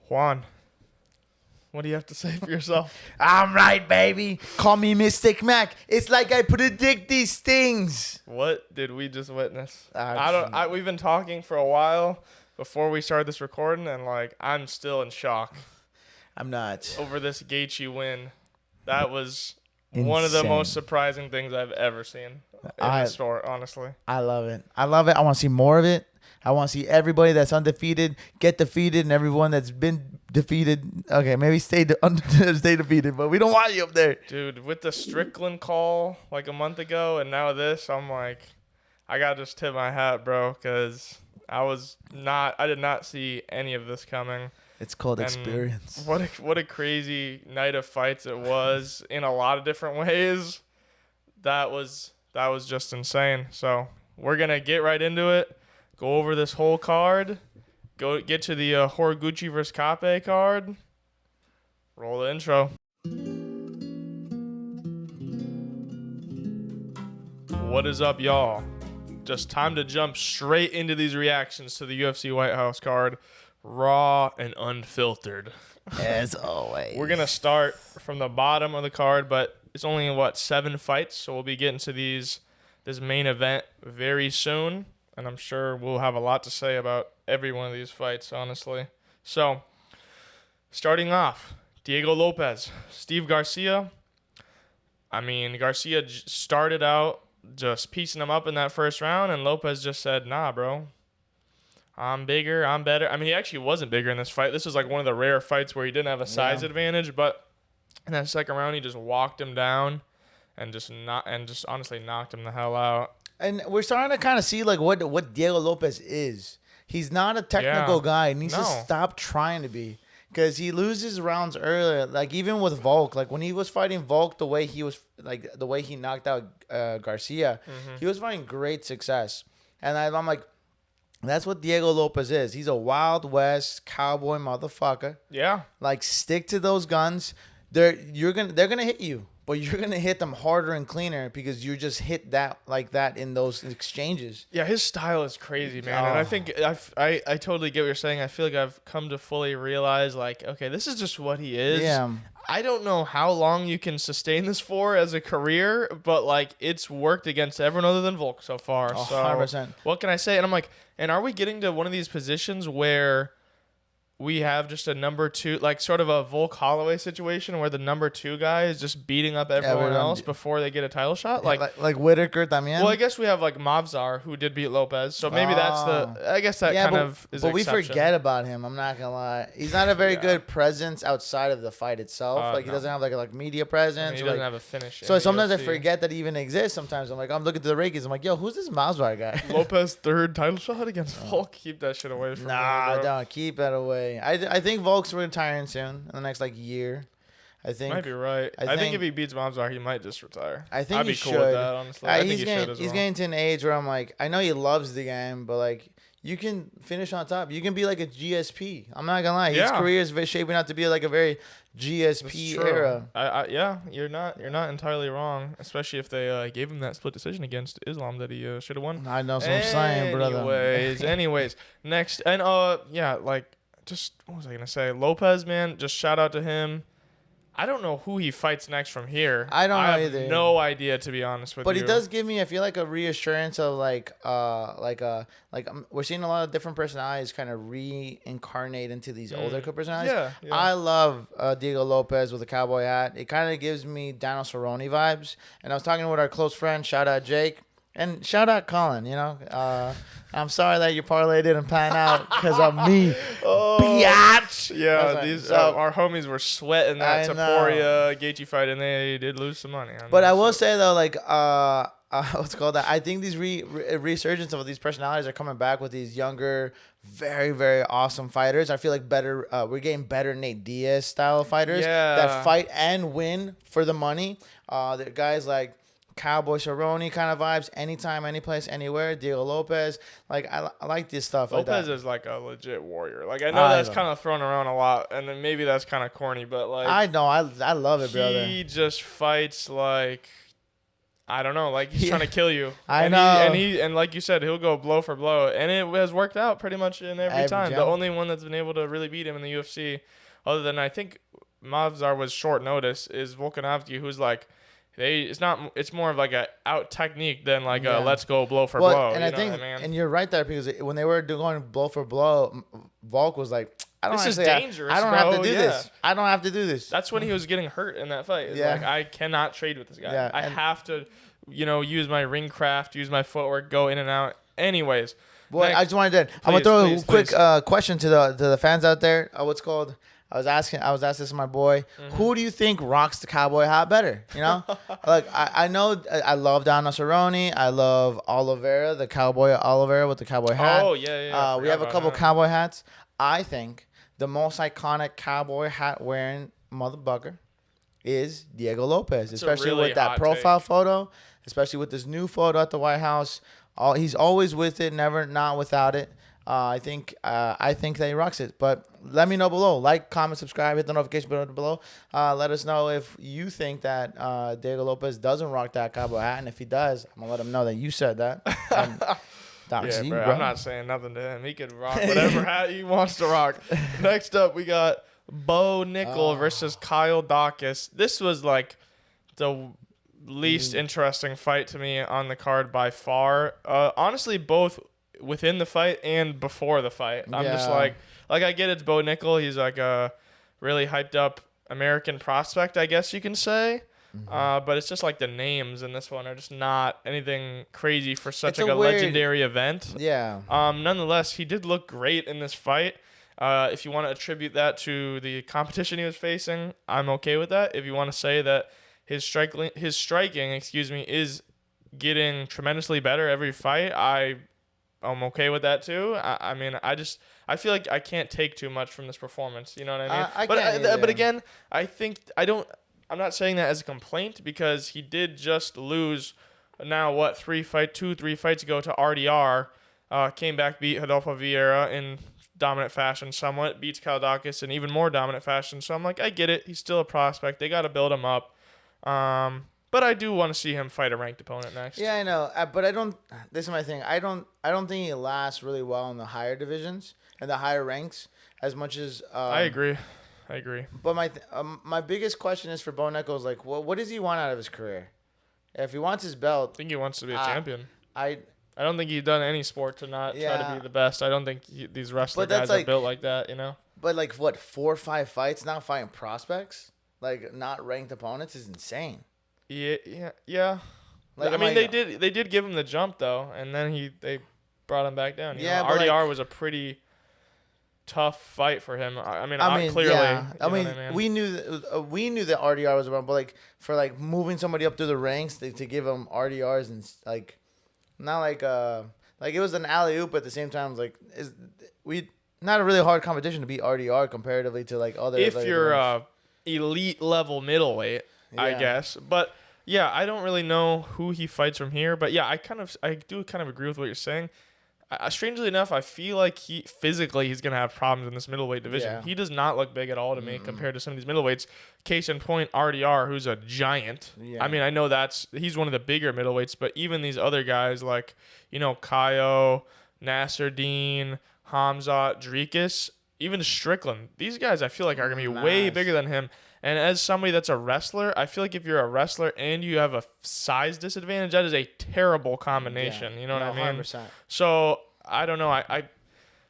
Juan, what do you have to say for yourself? I'm right, baby. Call me Mystic Mac. It's like I predict these things. What did we just witness? We've been talking for a while before we started this recording, and like I'm still in shock. I'm not. Over this Gaethje win. That was Insane. one of the most surprising things I've ever seen in the sport, honestly. I love it. I want to see more of it. I want to see everybody that's undefeated get defeated, and everyone that's been defeated. Okay, maybe stay defeated, but we don't want you up there. Dude, with the Strickland call like a month ago, and now this, I'm like, I gotta just tip my hat, bro, because I did not see any of this coming. It's called And experience. What a crazy night of fights it was in a lot of different ways. That was just insane. So we're gonna get right into it. Go over this whole card. Go get to the Horiguchi versus Kape card. Roll the intro. What is up, y'all? Just time to jump straight into these reactions to the UFC White House card. Raw and unfiltered. As always. We're going to start from the bottom of the card, but it's only, 7 fights, so we'll be getting to this main event very soon, and I'm sure we'll have a lot to say about every one of these fights, honestly. So, starting off, Diego Lopez, Steve Garcia. I mean, Garcia started out just piecing him up in that first round, and Lopez just said, nah, bro. I'm bigger. I'm better. I mean, he actually wasn't bigger in this fight. This was like one of the rare fights where he didn't have a size advantage, but in that second round, he just walked him down and just honestly knocked him the hell out. And we're starting to kind of see like what Diego Lopez is. He's not a technical guy. He needs to stop trying to be, because he loses rounds earlier. Like even with Volk, like when he was fighting Volk, the way he knocked out Garcia, he was finding great success. And I'm like, that's what Diego Lopez is. He's a Wild West cowboy motherfucker. Yeah. Like, stick to those guns. They're gonna hit you, but you're gonna hit them harder and cleaner because you just hit that like that in those exchanges. Yeah, his style is crazy, man. And I think I totally get what you're saying. I feel like I've come to fully realize, like, okay, this is just what he is. Yeah. I don't know how long you can sustain this for as a career, but like it's worked against everyone other than Volk so far. 100%. So what can I say? And I'm like, and are we getting to one of these positions where we have just a number 2, like sort of a Volk Holloway situation where the number 2 guy is just beating up everyone else before they get a title shot? Like Whitaker también? Well, I guess we have like Mavzar, who did beat Lopez. So maybe that's I guess that kind of is an exception. But we forget about him. I'm not going to lie. He's not a very good presence outside of the fight itself. He doesn't have like media presence. He doesn't have a finish. So sometimes I forget that he even exists. Sometimes I'm like, I'm looking to the rankings. I'm like, yo, who's this Mavzar guy? Lopez 3rd title shot against Volk. Keep that shit away from me, bro. Don't keep that away. I think Volk's retiring soon in the next like year. I think might be right. I think if he beats Mavzar, he might just retire. I think I'd be cool with that, honestly. I think he should as well. He's getting to an age where I'm like, I know he loves the game, but like you can finish on top. You can be like a GSP. I'm not gonna lie. His career is shaping out to be like a very GSP era. Yeah, you're not entirely wrong, especially if they gave him that split decision against Islam that he should have won. I know what I'm saying, brother. Anyways, next and just what was I gonna say? Lopez, man, just shout out to him. I don't know who he fights next from here. I don't know either. I have no idea, to be honest with you. But he does give me, I feel like, a reassurance of we're seeing a lot of different personalities kind of reincarnate into these older personalities. Yeah. I love Diego Lopez with a cowboy hat. It kind of gives me Daniel Cerrone vibes. And I was talking with our close friend, shout out Jake. And shout out Colin, I'm sorry that your parlay didn't pan out because of me. Biatch! Yeah, these our homies were sweating that Taporia Gaethje fight, and they did lose some money. But I will say, though, like, what's it called that? I think these resurgence of these personalities are coming back with these younger, very, very awesome fighters. I feel like we're getting better Nate Diaz style fighters that fight and win for the money. The guys like Cowboy Cerrone kind of vibes, anytime, any place, anywhere. Diego Lopez, like I like this stuff. Lopez is like a legit warrior. Like I know that's kind of thrown around a lot, and then maybe that's kind of corny, but like I know I love it, brother. He just fights like I don't know. Like, he's trying to kill you. I know. And like you said, he'll go blow for blow. And it has worked out pretty much in every time. The only one that's been able to really beat him in the UFC, other than I think Mavzar was short notice, is Volkanovski, who's like, it's more of like a out technique than like a let's go blow for blow. And I think, and you're right there, because when they were going blow for blow, Volk was like, this is dangerous. I don't have to do this. I don't have to do this. That's when he was getting hurt in that fight. It's like, I cannot trade with this guy. Yeah, I have to, use my ring craft, use my footwork, go in and out. Anyways. Boy, I just wanted to. I'm gonna throw a quick question to the fans out there. What's called? I was asking this to my boy. Mm-hmm. Who do you think rocks the cowboy hat better? Like I know I love Donna Cerrone. I love Oliveira, the cowboy Oliveira with the cowboy hat. Oh yeah. We have a couple cowboy hats. I think the most iconic cowboy hat wearing motherfucker is Diego Lopez, especially with that profile photo, especially with this new photo at the White House. He's always with it, never not without it. I think that he rocks it. But let me know below. Like, comment, subscribe, hit the notification button below. Let us know if you think that Diego Lopez doesn't rock that cowboy hat, and if he does, I'm gonna let him know that you said that. Bro. I'm not saying nothing to him. He could rock whatever hat he wants to rock. Next up, we got Bo Nickel versus Kyle Dawkins. This was like the least interesting fight to me on the card by far. Honestly, both within the fight and before the fight. I'm just like I get it's Bo Nickel. He's like a really hyped up American prospect, I guess you can say. But it's just like the names in this one are just not anything crazy for such like a legendary event. Yeah. Nonetheless, he did look great in this fight. If you want to attribute that to the competition he was facing, I'm okay with that. If you want to say that his striking, is getting tremendously better every fight, I'm okay with that too. I feel like I can't take too much from this performance. You know what I mean? But again, I'm not saying that as a complaint, because he did just lose now 3 fights ago to RDR. Came back, beat Rodolfo Vieira in dominant fashion somewhat, beats Kyle Dawkins in even more dominant fashion. So I'm like, I get it. He's still a prospect. They got to build him up. But I do want to see him fight a ranked opponent next. Yeah, I know. But I don't. This is my thing. I don't think he lasts really well in the higher divisions and the higher ranks as much as. I agree. But my biggest question is for Bo Nickel is like, what does he want out of his career? If he wants his belt, I think he wants to be a champion. I don't think he's done any sport to not try to be the best. I don't think these wrestler guys are built like that, But like 4 or 5 fights, not fighting prospects, like not ranked opponents, is insane. Yeah. Like, they did give him the jump though, and then they brought him back down. RDR was a pretty tough fight for him. We knew that RDR was around, but like for like moving somebody up through the ranks to give him RDRs and like not like it was an alley oop, but at the same time not a really hard competition to beat RDR comparatively to like other. If you're elite level middleweight, I guess, but. Yeah, I don't really know who he fights from here, but yeah, I do kind of agree with what you're saying. Strangely enough, I feel like he's gonna have problems in this middleweight division. Yeah. He does not look big at all to me compared to some of these middleweights. Case in point, RDR, who's a giant. Yeah. I mean, I know he's one of the bigger middleweights, but even these other guys like Kaio, Nasruddin, Hamzat, Dricus, even Strickland, these guys I feel like are gonna be way bigger than him. And as somebody that's a wrestler, I feel like if you're a wrestler and you have a size disadvantage, that is a terrible combination. Yeah. You know what I mean? 100%. So, I don't know. I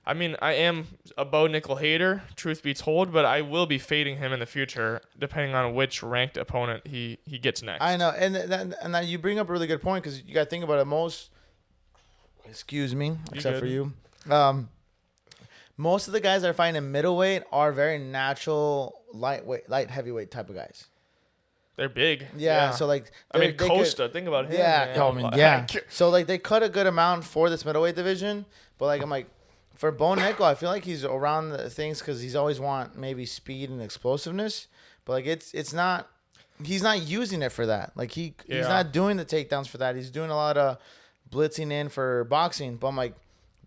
am a Bo Nickel hater, truth be told, but I will be fading him in the future depending on which ranked opponent he gets next. I know. And that you bring up a really good point, because you got to think about it. Excuse me, except for you. Most of the guys that are fighting in middleweight are very natural light heavyweight type of guys. They're big. Yeah. So like, Costa. Think about him. Yeah. Yeah. So like, they cut a good amount for this middleweight division, but like, I'm like, for Bo Nickel, I feel like he's around the things because he's always want maybe speed and explosiveness, but like it's not. He's not using it for that. Like he's not doing the takedowns for that. He's doing a lot of blitzing in for boxing. But I'm like,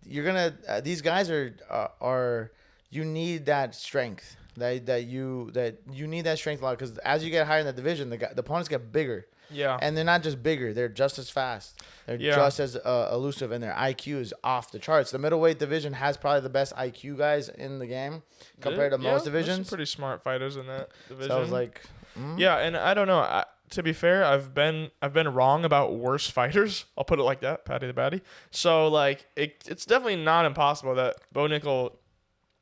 you're gonna these guys are you need that strength that you need that strength a lot, because as you get higher in the division, the opponents get bigger. Yeah. And they're not just bigger; they're just as fast. They're just as elusive, and their IQ is off the charts. The middleweight division has probably the best IQ guys in the game compared to most divisions. There's some pretty smart fighters in that division. So I was like, yeah, and I don't know. To be fair, I've been wrong about worse fighters. I'll put it like that, Patty the Batty. So like it's definitely not impossible that Bo Nickel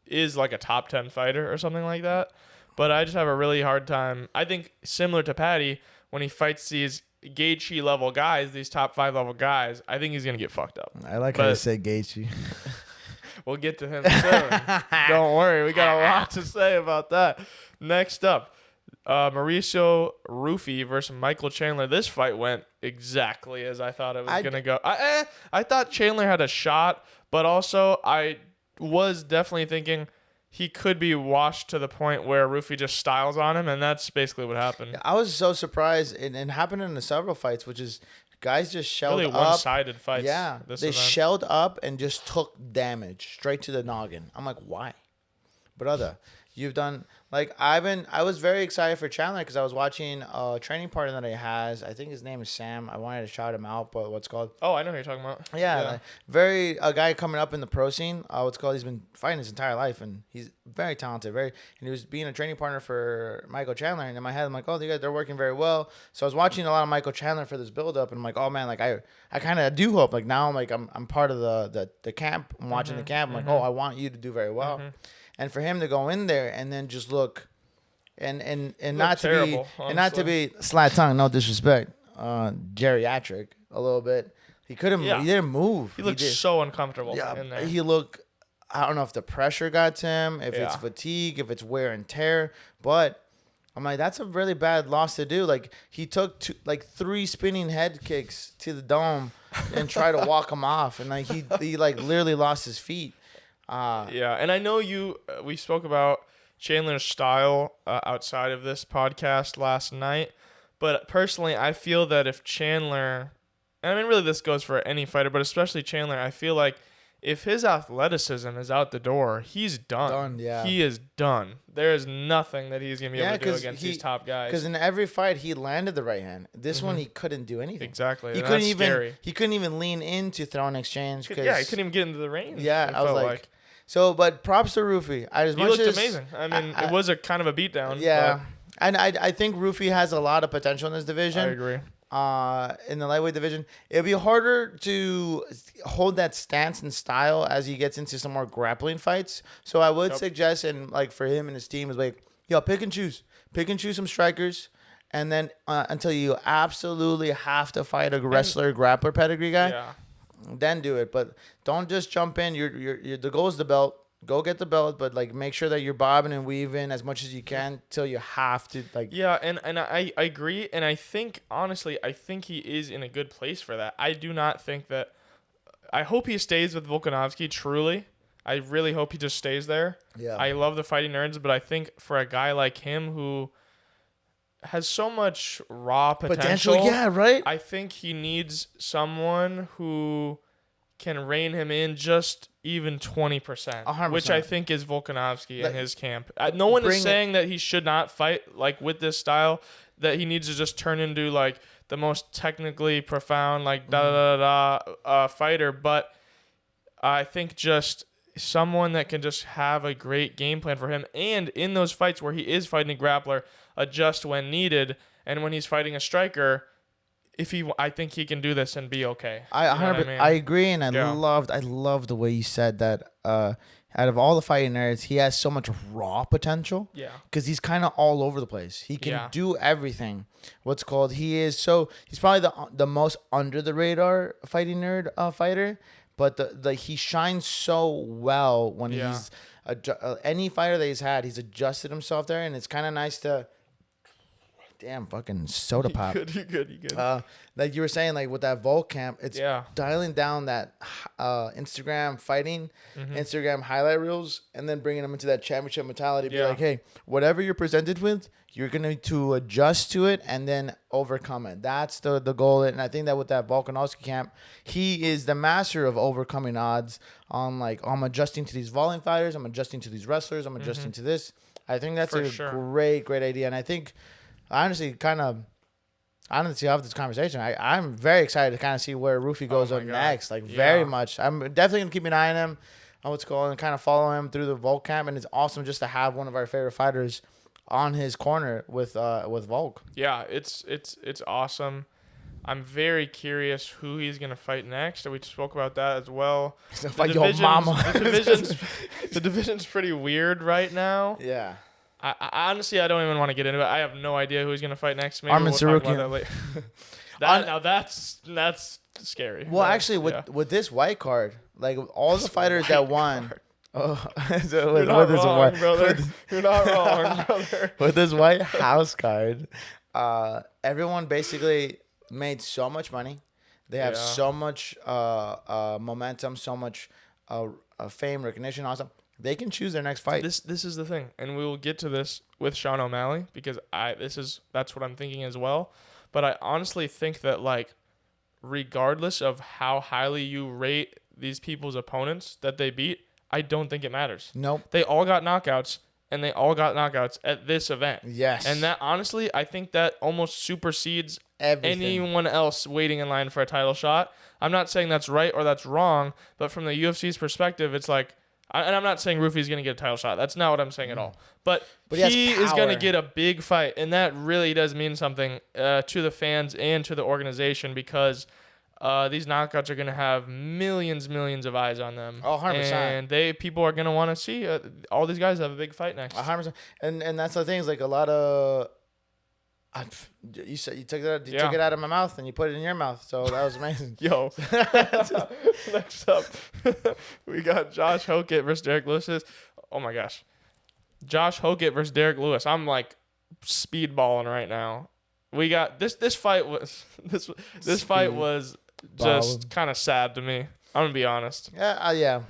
is like a top 10 fighter or something like that. But I just have a really hard time. I think similar to Patty, when he fights these Gaethje level guys, these top 5 level guys, I think he's gonna get fucked up. I like how you said Gaethje. We'll get to him soon. Don't worry, we got a lot to say about that. Next up, Mauricio Rufy versus Michael Chandler. This fight went exactly as I thought it was going to go. I thought Chandler had a shot, but also I was definitely thinking he could be washed to the point where Rufy just styles on him, and that's basically what happened. I was so surprised. It happened in the several fights, which is guys just shelled really up. One-sided fights. Yeah, they shelled up and just took damage straight to the noggin. I'm like, why? Brother, you've done... Like, I was very excited for Chandler because I was watching a training partner that he has. I think his name is Sam. I wanted to shout him out, but what's called? Oh, I know who you're talking about. Yeah. A guy coming up in the pro scene. What's called? He's been fighting his entire life, and he's very talented. And he was being a training partner for Michael Chandler. And in my head, I'm like, oh, they're working very well. So I was watching a lot of Michael Chandler for this build-up, and I'm like, oh, man, like, I kind of do hope. Like, now I'm part of the camp. I'm watching the camp. I'm like, oh, I want you to do very well. And for him to go in there and then just look and not terrible, not to be slat tongue, no disrespect, geriatric a little bit. He didn't move. He looked so uncomfortable in there. He looked, I don't know if the pressure got to him, if it's fatigue, if it's wear and tear, but I'm like, that's a really bad loss to do. Like, he took 3 spinning head kicks to the dome and tried to walk him off, and like he like literally lost his feet. And I know we spoke about Chandler's style outside of this podcast last night, but personally, I feel that if Chandler, and I mean, really this goes for any fighter, but especially Chandler, I feel like if his athleticism is out the door, he's done. He is done. There is nothing that he's going to be able to do against these top guys. Because in every fight, he landed the right hand. This one, he couldn't do anything. Exactly. He couldn't even lean into throw and exchange. He couldn't even get into the range. Yeah, I was like... So, but props to Rufy. He looked amazing. I mean, it was a kind of a beatdown. Yeah. And I think Rufy has a lot of potential in this division. I agree. In the lightweight division, it'll be harder to hold that stance and style as he gets into some more grappling fights. So I would suggest, and like for him and his team, is like, pick and choose some strikers, and then until you absolutely have to fight a wrestler, grappler pedigree guy. Yeah. Then do it, but don't just jump in. You're the goal is the belt. Go get the belt, but like make sure that you're bobbing and weaving as much as you can till you have to like. Yeah, and I agree, and I think honestly, he is in a good place for that. I do not think that. I hope he stays with Volkanovski. Truly, I really hope he just stays there. Yeah, I love the fighting nerds, but I think for a guy like him who has so much raw potential. Yeah, right. I think he needs someone who can rein him in just even 20%, 100%. which I think is Volkanovski in his camp. No one is saying that he should not fight like with this style, that he needs to just turn into like the most technically profound like fighter, but I think just someone that can just have a great game plan for him, and in those fights where he is fighting a grappler, adjust when needed, and when he's fighting a striker, I think he can do this and be okay. I agree, and I loved the way you said that. Out of all the fighting nerds, he has so much raw potential. Yeah, because he's kind of all over the place. He can do everything. He's probably the most under the radar fighting nerd fighter. But he shines so well when he's any fighter that he's had. He's adjusted himself there, and it's kind of nice to. Damn, fucking soda pop. You good. Like you were saying, like with that Volk camp, it's dialing down that Instagram fighting, Instagram highlight reels, and then bringing them into that championship mentality. Be like, hey, whatever you're presented with, you're going to adjust to it and then overcome it. That's the goal. And I think that with that Volkanovski camp, he is the master of overcoming odds on like, I'm adjusting to these volume fighters. I'm adjusting to these wrestlers. I'm adjusting to this. I think that's great idea. And I think, honestly, kind of honestly have this conversation. I'm very excited to kind of see where Rufy goes up next. Like very much. I'm definitely gonna keep an eye on him. On what's going on and kind of follow him through the Volk camp, and it's awesome just to have one of our favorite fighters on his corner with Volk. Yeah, it's awesome. I'm very curious who he's gonna fight next. We spoke about that as well. He's gonna fight your mama. The division's pretty weird right now. Yeah. I honestly, I don't even want to get into it. I have no idea who he's gonna fight next. Maybe Armin we'll talk about that later. Now that's scary. Well, actually, with this white card, like all the fighters that won. Oh, You're not wrong, brother. You're not wrong, brother. With this White House card, everyone basically made so much money. They have so much momentum, so much fame, recognition, awesome. They can choose their next fight. This is the thing, and we will get to this with Sean O'Malley because that's what I'm thinking as well. But I honestly think that like, regardless of how highly you rate these people's opponents that they beat, I don't think it matters. Nope. They all got knockouts, and they all got knockouts at this event. Yes. And that, honestly, I think that almost supersedes everything. Anyone else waiting in line for a title shot. I'm not saying that's right or that's wrong, but from the UFC's perspective, it's like, and I'm not saying Rufy's going to get a title shot. That's not what I'm saying at all. But he is going to get a big fight, and that really does mean something to the fans and to the organization because these knockouts are going to have millions of eyes on them. Oh, 100%. And people are going to want to see all these guys have a big fight next. 100%. And that's the thing is like a lot of you took it out of my mouth and you put it in your mouth. So that was amazing. Yo. Next up, we got Josh Hokett versus Derek Lewis. Oh my gosh. Josh Hokett versus Derek Lewis. I'm like speedballing right now. We got this fight was fight was just kind of sad to me. I'm gonna be honest. Yeah.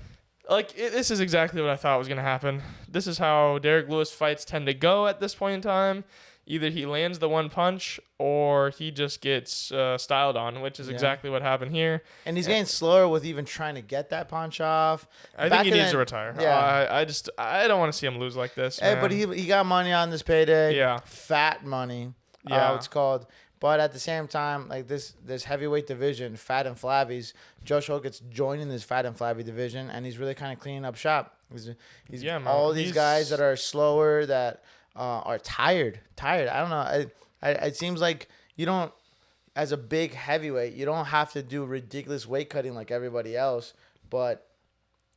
Like this is exactly what I thought was gonna happen. This is how Derek Lewis fights tend to go at this point in time. Either he lands the one punch or he just gets styled on, which is exactly what happened here. And he's getting slower with even trying to get that punch off. I think he needs to retire. Yeah. I don't want to see him lose like this. Hey, but he got money on this payday. Yeah. Fat money. Yeah. It's called. But at the same time, like this heavyweight division, fat and flabbies, Josh Hokett's joining this fat and flabby division, and he's really kind of cleaning up shop. He's all these guys that are slower, that are tired. I don't know. It seems like you don't, as a big heavyweight, you don't have to do ridiculous weight cutting like everybody else. But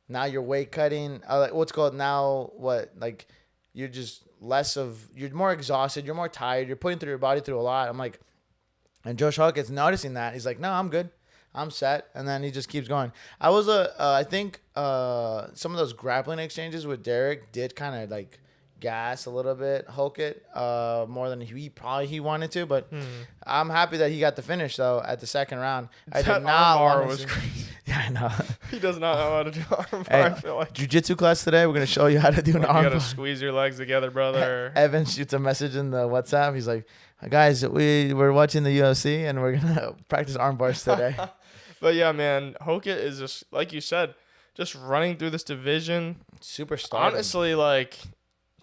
now you're weight cutting. You're just you're more exhausted. You're more tired. You're putting your body through a lot. I'm like, and Josh Hawkett's noticing that. He's like, no, I'm good. I'm set. And then he just keeps going. I think some of those grappling exchanges with Derek did kind of like gas a little bit Hokett more than he wanted to, but I'm happy that he got the finish though at the second round. I did not want was crazy. Yeah, I know. He does not know how to do armbar. Hey, I feel like jiu-jitsu class today. We're gonna show you how to do an armbar. You gotta squeeze your legs together, brother. Evan shoots a message in the WhatsApp. He's like, guys, we're watching the UFC and we're gonna practice arm bars today. But yeah, man, Hokett is just like you said, just running through this division. Superstar. Honestly, like,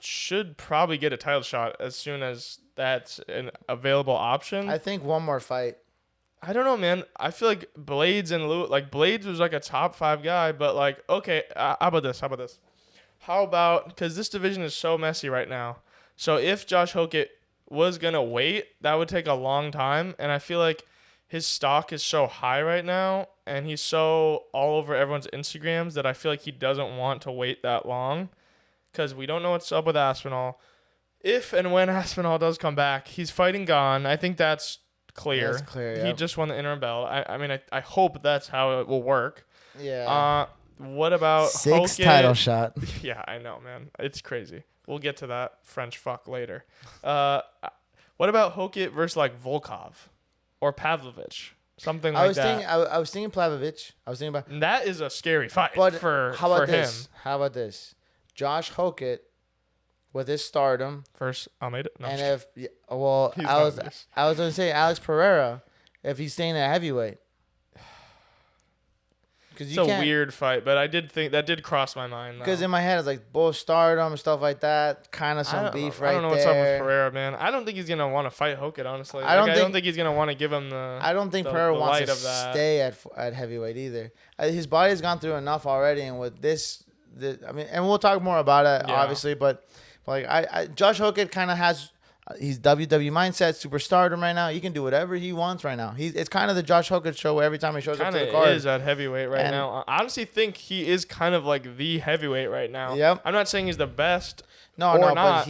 should probably get a title shot as soon as that's an available option. I think one more fight. I don't know, man. I feel like Blades and Lewis, like Blades was like a top 5 guy, but like, okay, how about this? How about, because this division is so messy right now. So if Josh Hokett was going to wait, that would take a long time. And I feel like his stock is so high right now and he's so all over everyone's Instagrams that I feel like he doesn't want to wait that long because we don't know what's up with Aspinall. If and when Aspinall does come back, he's fighting Gane. I think that's clear. That's clear, yeah. He just won the interim belt. I mean, I hope that's how it will work. Yeah. What about 6 Hokett? title shot. Yeah, I know, man. It's crazy. We'll get to that French fuck later. What about Hokett versus like Volkov or Pavlovich? Something like that. I was thinking Pavlovich. That is a scary fight but for him. How about this? Josh Hokett with his stardom versus Almeida. No, and I was gonna say Alex Pereira if he's staying at heavyweight. It's a weird fight, but I did think that did cross my mind. Because in my head, it's like both stardom and stuff like that. Kind of some beef right there. I don't know what's up with Pereira, man. I don't think he's gonna want to fight Hokit, honestly. I don't think he's gonna want to give him the. I don't think Pereira wants to stay at heavyweight either. His body's gone through enough already, and with this, I mean, and we'll talk more about it, obviously. But like, Josh Hokit kind of has. He's WWE mindset, superstardom right now. He can do whatever he wants right now. It's kind of the Josh Hokit show where every time he shows up to the card. He is at heavyweight right now. I honestly think he is kind of like the heavyweight right now. Yep. I'm not saying he's the best but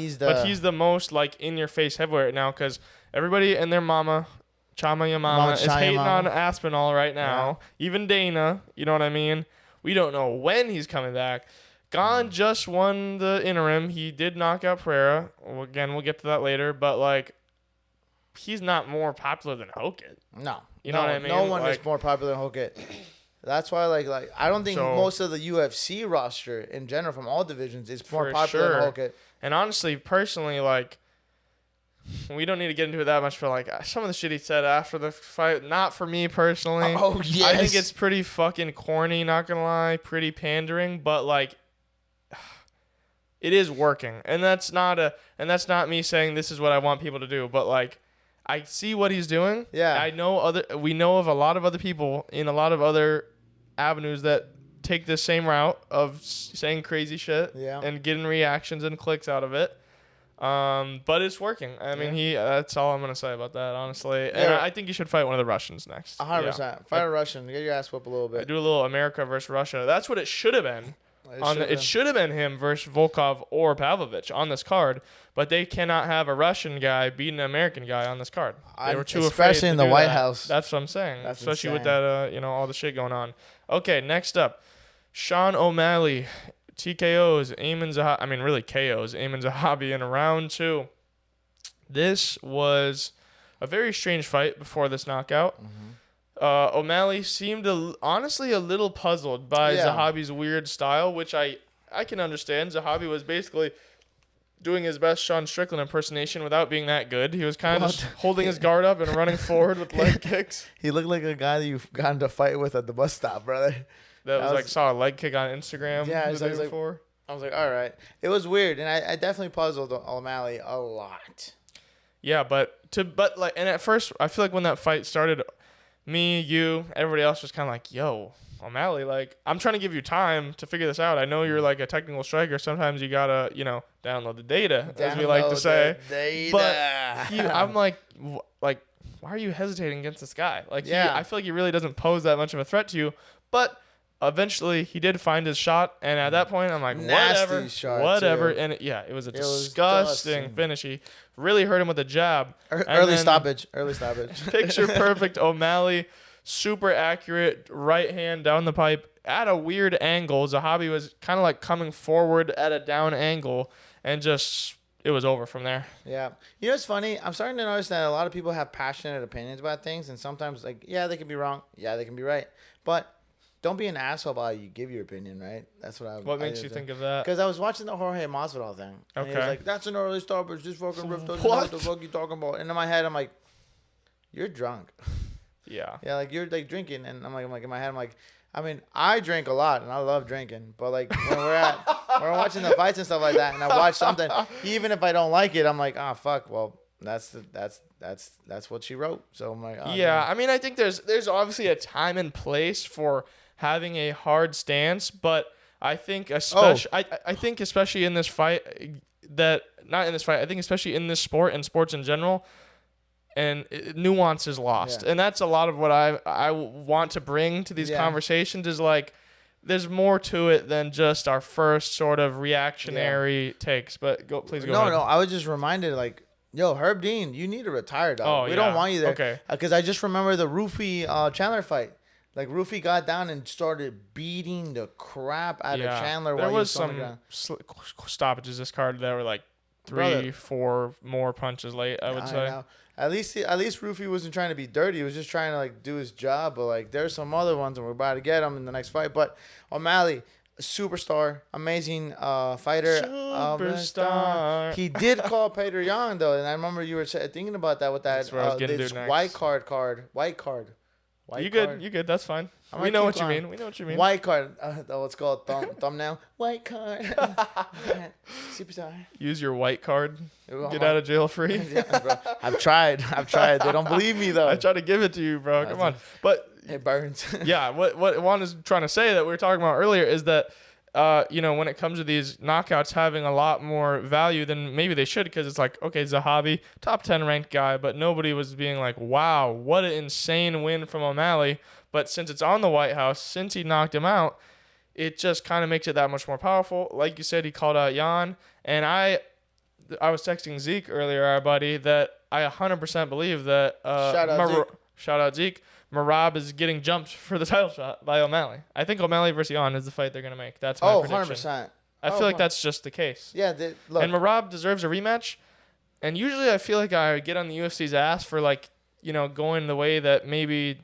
he's the most like in-your-face heavyweight right now because everybody and their mama, Chama Yamama, is hating on Aspinall right now. Yeah. Even Dana, you know what I mean? We don't know when he's coming back. Gon just won the interim. He did knock out Pereira. Well, again, we'll get to that later. But, like, he's not more popular than Hokit. No. You know what I mean? No one is more popular than Hokit. That's why, like I don't think most of the UFC roster in general from all divisions is more popular than Hokit. And honestly, personally, like, we don't need to get into it that much, but, like, some of the shit he said after the fight, not for me personally. Oh, yes. I think it's pretty fucking corny, not gonna lie. Pretty pandering, but, like, it is working, and that's not me saying this is what I want people to do, but like, I see what he's doing. Yeah, we know of a lot of other people in a lot of other avenues that take the same route of saying crazy shit and getting reactions and clicks out of it. But it's working. I mean, that's all I'm gonna say about that, honestly. And I think you should fight one of the Russians next. 100%. Fight a Russian. Get your ass whooped a little bit. Do a little America versus Russia. That's what it should have been. It should have been him versus Volkov or Pavlovich on this card, but they cannot have a Russian guy beating an American guy on this card. They were too afraid, especially in the White House. That's what I'm saying. Especially with that, all the shit going on. Okay, next up, Sean O'Malley, TKOs, Ayman Zahabi. I mean, really KOs, Ayman Zahabi in round 2. This was a very strange fight before this knockout. Mm-hmm. O'Malley seemed honestly a little puzzled by Zahabi's weird style, which I can understand. Zahabi was basically doing his best Sean Strickland impersonation without being that good. He was kind of just holding his guard up and running forward with leg kicks. He looked like a guy that you've gotten to fight with at the bus stop, brother. That was like saw a leg kick on Instagram. Yeah, the day before. I was like, all right. It was weird, and I definitely puzzled O'Malley a lot. Yeah, and at first I feel like when that fight started, me, you, everybody else was kind of like, yo, O'Malley, like, I'm trying to give you time to figure this out. I know you're like a technical striker. Sometimes you got to, download the data, as we like to say. But I'm like, why are you hesitating against this guy? Like, I feel like he really doesn't pose that much of a threat to you. But eventually he did find his shot. And at that point, I'm like, whatever. Too. And it was a disgusting finish. He really hurt him with a jab. Early stoppage. Picture perfect O'Malley, super accurate right hand down the pipe at a weird angle. Zahabi was kind of like coming forward at a down angle, and just it was over from there. Yeah. You know what's funny? I'm starting to notice that a lot of people have passionate opinions about things, and sometimes like, they can be wrong. Yeah, they can be right. But don't be an asshole about it. You give your opinion, right? That's what What makes you think of that? Because I was watching the Jorge Masvidal thing. And he was like, that's an early stoppage. This fucking riff doesn't know what the fuck you talking about. And in my head, I'm like, you're drunk. Yeah. Yeah, like you're like drinking. And I'm like in my head, I'm like, I mean, I drink a lot and I love drinking. But like when we're watching the fights and stuff like that, and I watch something, even if I don't like it, I'm like, oh fuck, well, that's what she wrote. So I'm like, I mean, I think there's obviously a time and place for having a hard stance, but I think I think especially in this fight I think especially in this sport and sports in general, and nuance is lost. And that's a lot of what I want to bring to these conversations is like, there's more to it than just our first sort of reactionary takes. But please go ahead. No, I was just reminded like, yo, Herb Dean, you need to retire, dog. We don't want you there. Okay. Because I just remember the Roofy Chandler fight. Like, Roofy got down and started beating the crap out of Chandler. There was some stoppages this card that were like 3-4 more punches late, I would say. Know. At least Roofy wasn't trying to be dirty. He was just trying to, like, do his job. But, like, there's some other ones, and we're about to get him in the next fight. But O'Malley, superstar, amazing fighter. Superstar. He did call Peter Yan, though. And I remember you were thinking about that with that this white card. White You card. good? You good? That's fine. I'm We gonna know keep what you going. mean. We know what you mean. White card. Let's call it thumbnail. White card. Superstar. Use your white card. Oh, Get out of jail free. Yeah, bro. I've tried. They don't believe me though. I try to give it to you, bro. Come on. But it burns. yeah, what Juan is trying to say that we were talking about earlier is that when it comes to these knockouts having a lot more value than maybe they should, because it's like, okay, Zahabi, top 10 ranked guy, but nobody was being like, wow, what an insane win from O'Malley. But since it's on the White House, since he knocked him out, it just kind of makes it that much more powerful. Like you said, he called out Jan, and I was texting Zeke earlier, our buddy, that I 100% believe that shout out Zeke. Merab is getting jumped for the title shot by O'Malley. I think O'Malley versus Jan is the fight they're going to make. That's my prediction. 100%. I feel like that's just the case. Yeah, look. And Merab deserves a rematch. And usually I feel like I get on the UFC's ass for going the way that maybe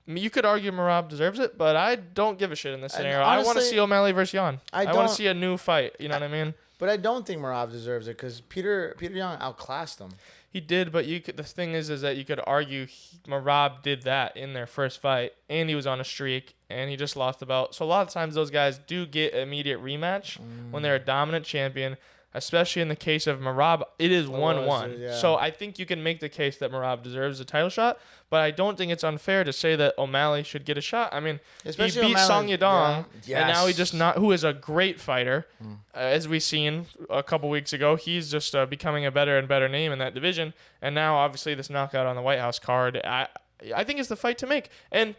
you could argue Merab deserves it, but I don't give a shit in this scenario. Honestly, I want to see O'Malley versus Jan. I want to see a new fight. You know what I mean? But I don't think Merab deserves it because Peter Young outclassed him. He did, but the thing is that you could argue Merab did that in their first fight, and he was on a streak, and he just lost the belt. So a lot of times those guys do get immediate rematch when they're a dominant champion, especially in the case of Merab. It is 1-1. Yeah. So I think you can make the case that Merab deserves a title shot, but I don't think it's unfair to say that O'Malley should get a shot. I mean, especially he beat Song Yadong, and now who is a great fighter, as we've seen a couple weeks ago. He's just becoming a better and better name in that division, and now obviously this knockout on the White House card, I think it's the fight to make, and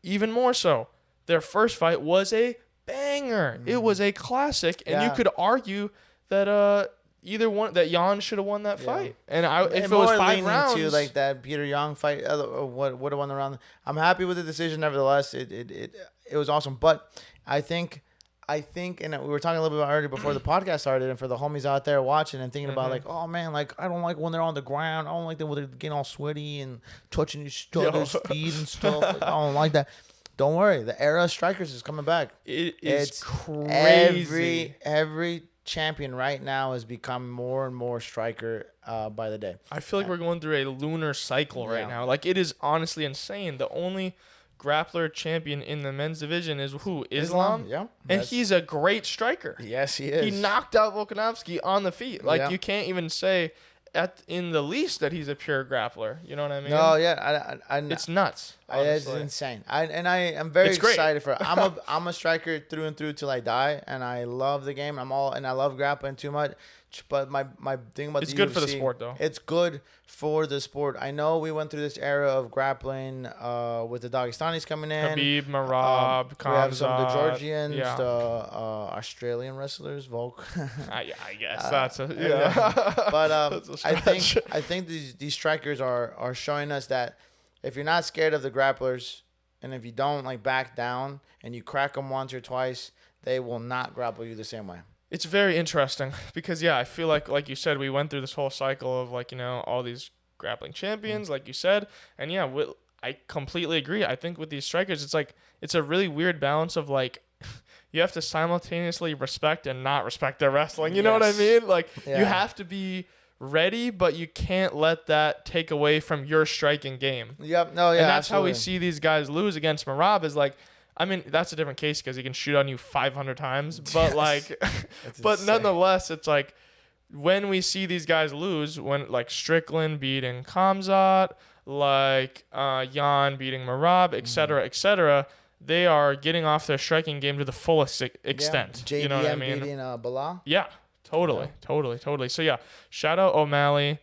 even more so, their first fight was a banger. It was a classic, and you could argue that either one, that Jan should have won that fight, and if it was 5 rounds, to like that Peter Young fight, would have won the round. I'm happy with the decision. Nevertheless, it was awesome. But I think, and we were talking a little bit about earlier before the podcast started, and for the homies out there watching and thinking about oh man, I don't like when they're on the ground. I don't like them when they're getting all sweaty and touching each other's feet and stuff. I don't like that. Don't worry, the era of strikers is coming back. It's crazy. Every champion right now has become more and more striker by the day. I feel like we're going through a lunar cycle right now. Like, it is honestly insane. The only grappler champion in the men's division is who? Islam? Yeah. And he's a great striker. Yes, he is. He knocked out Volkanovski on the feet. Like, you can't even say in the least that he's a pure grappler. You know what I mean? No, yeah. It's nuts. It's insane. I am very excited for it. I'm a striker through and through till I die, and I love the game. I love grappling too much. But my thing about it's the good UFC, for the sport, though. It's good for the sport. I know we went through this era of grappling with the Dagestanis coming in. Khabib, Merab, Khamzat. We have some of the Georgians, the Australian wrestlers, Volk. I guess that's a But I think these strikers are showing us that if you're not scared of the grapplers, and if you don't back down and you crack them once or twice, they will not grapple you the same way. It's very interesting because, I feel like you said, we went through this whole cycle of all these grappling champions, like you said. And I completely agree. I think with these strikers, it's a really weird balance of you have to simultaneously respect and not respect their wrestling. You know what I mean? You have to be ready, but you can't let that take away from your striking game. Yep. No, yeah. And that's how we see these guys lose against Merab is that's a different case because he can shoot on you 500 times. But but nonetheless, it's when we see these guys lose, when Strickland beating Khamzat, Jan beating Merab, etc., they are getting off their striking game to the fullest extent. JDM you know what I mean? Beating Bilal. Yeah, totally. So shout out O'Malley.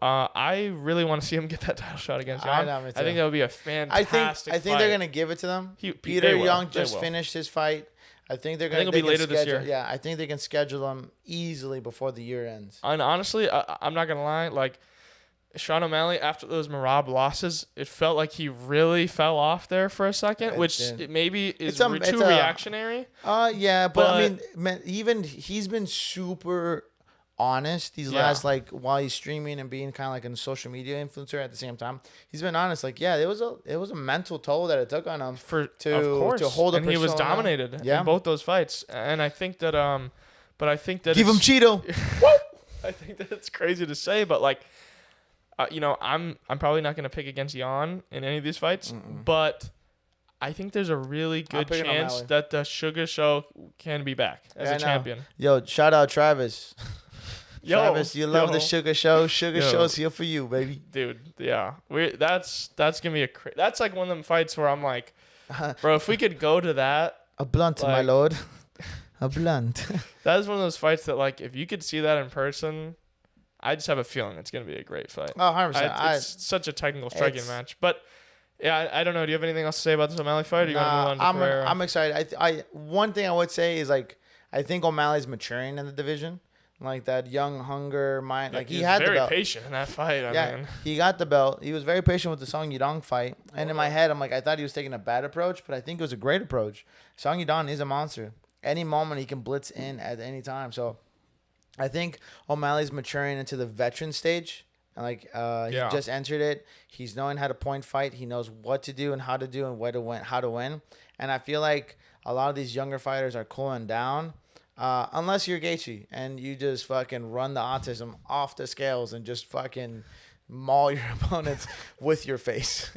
I really want to see him get that title shot against Jan. I think that would be a fantastic I think they're going to give it to them. Peter Young just finished his fight. I think they're going to be later this year. Yeah, I think they can schedule them easily before the year ends. And honestly, I'm not going to lie. Sean O'Malley, after those Merab losses, it felt like he really fell off there for a second, which maybe is too reactionary. Yeah, but I mean, even he's been super honest these last while he's streaming and being kind of in a social media influencer at the same time. He's been honest, it was a mental toll that it took on him to hold and he was dominated in both those fights. And I think that give him Cheeto. I think that it's crazy to say, but I'm probably not going to pick against Jan in any of these fights, but I think there's a really good chance that the Sugar Show can be back as a champion. Yo, shout out Travis. Travis, you love the Sugar Show. Sugar Show's here for you, baby. Dude, yeah. That's going to be that's like one of them fights where I'm like, bro, if we could go to that. A blunt, my lord. A blunt. That is one of those fights that, like, if you could see that in person, I just have a feeling it's going to be a great fight. Oh, 100%. It's such a technical striking match. But, yeah, I don't know. Do you have anything else to say about this O'Malley fight? Or you want to move on to Pereira? I'm excited. One thing I would say is, like, I think O'Malley's maturing in the division. Like, that young hunger mind. Like, he had the belt. Very patient in that fight. I mean. He got the belt. He was very patient with the Song Yudong fight. And in my head, I'm like, I thought he was taking a bad approach, but I think it was a great approach. Song Yudong is a monster. Any moment he can blitz in at any time. So I think O'Malley's maturing into the veteran stage. And he just entered it. He's knowing how to point fight. He knows what to do and how to do and where to win, how to win. And I feel like a lot of these younger fighters are cooling down. Unless you're Gaethje and you just fucking run the autism off the scales and just fucking maul your opponents with your face.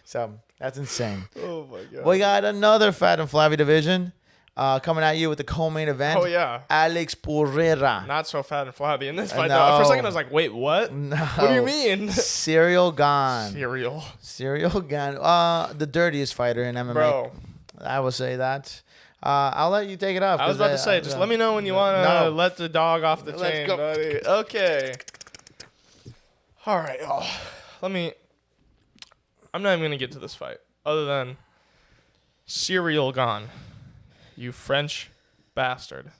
So that's insane. Oh my God. We got another fat and flabby division. Coming at you with the co-main event. Oh, yeah. Alex Pereira. Not so fat and flabby in this fight, though. For a second, I was like, wait, what? No. What do you mean? Ciryl Gane. Ciryl Gane. The dirtiest fighter in MMA. Bro. I will say that. I'll let you take it off. I was about to say, just let me know when you want to let the dog off the chain, go. Buddy. Okay. All right. I'm not even going to get to this fight. Other than Ciryl Gane. You French bastard.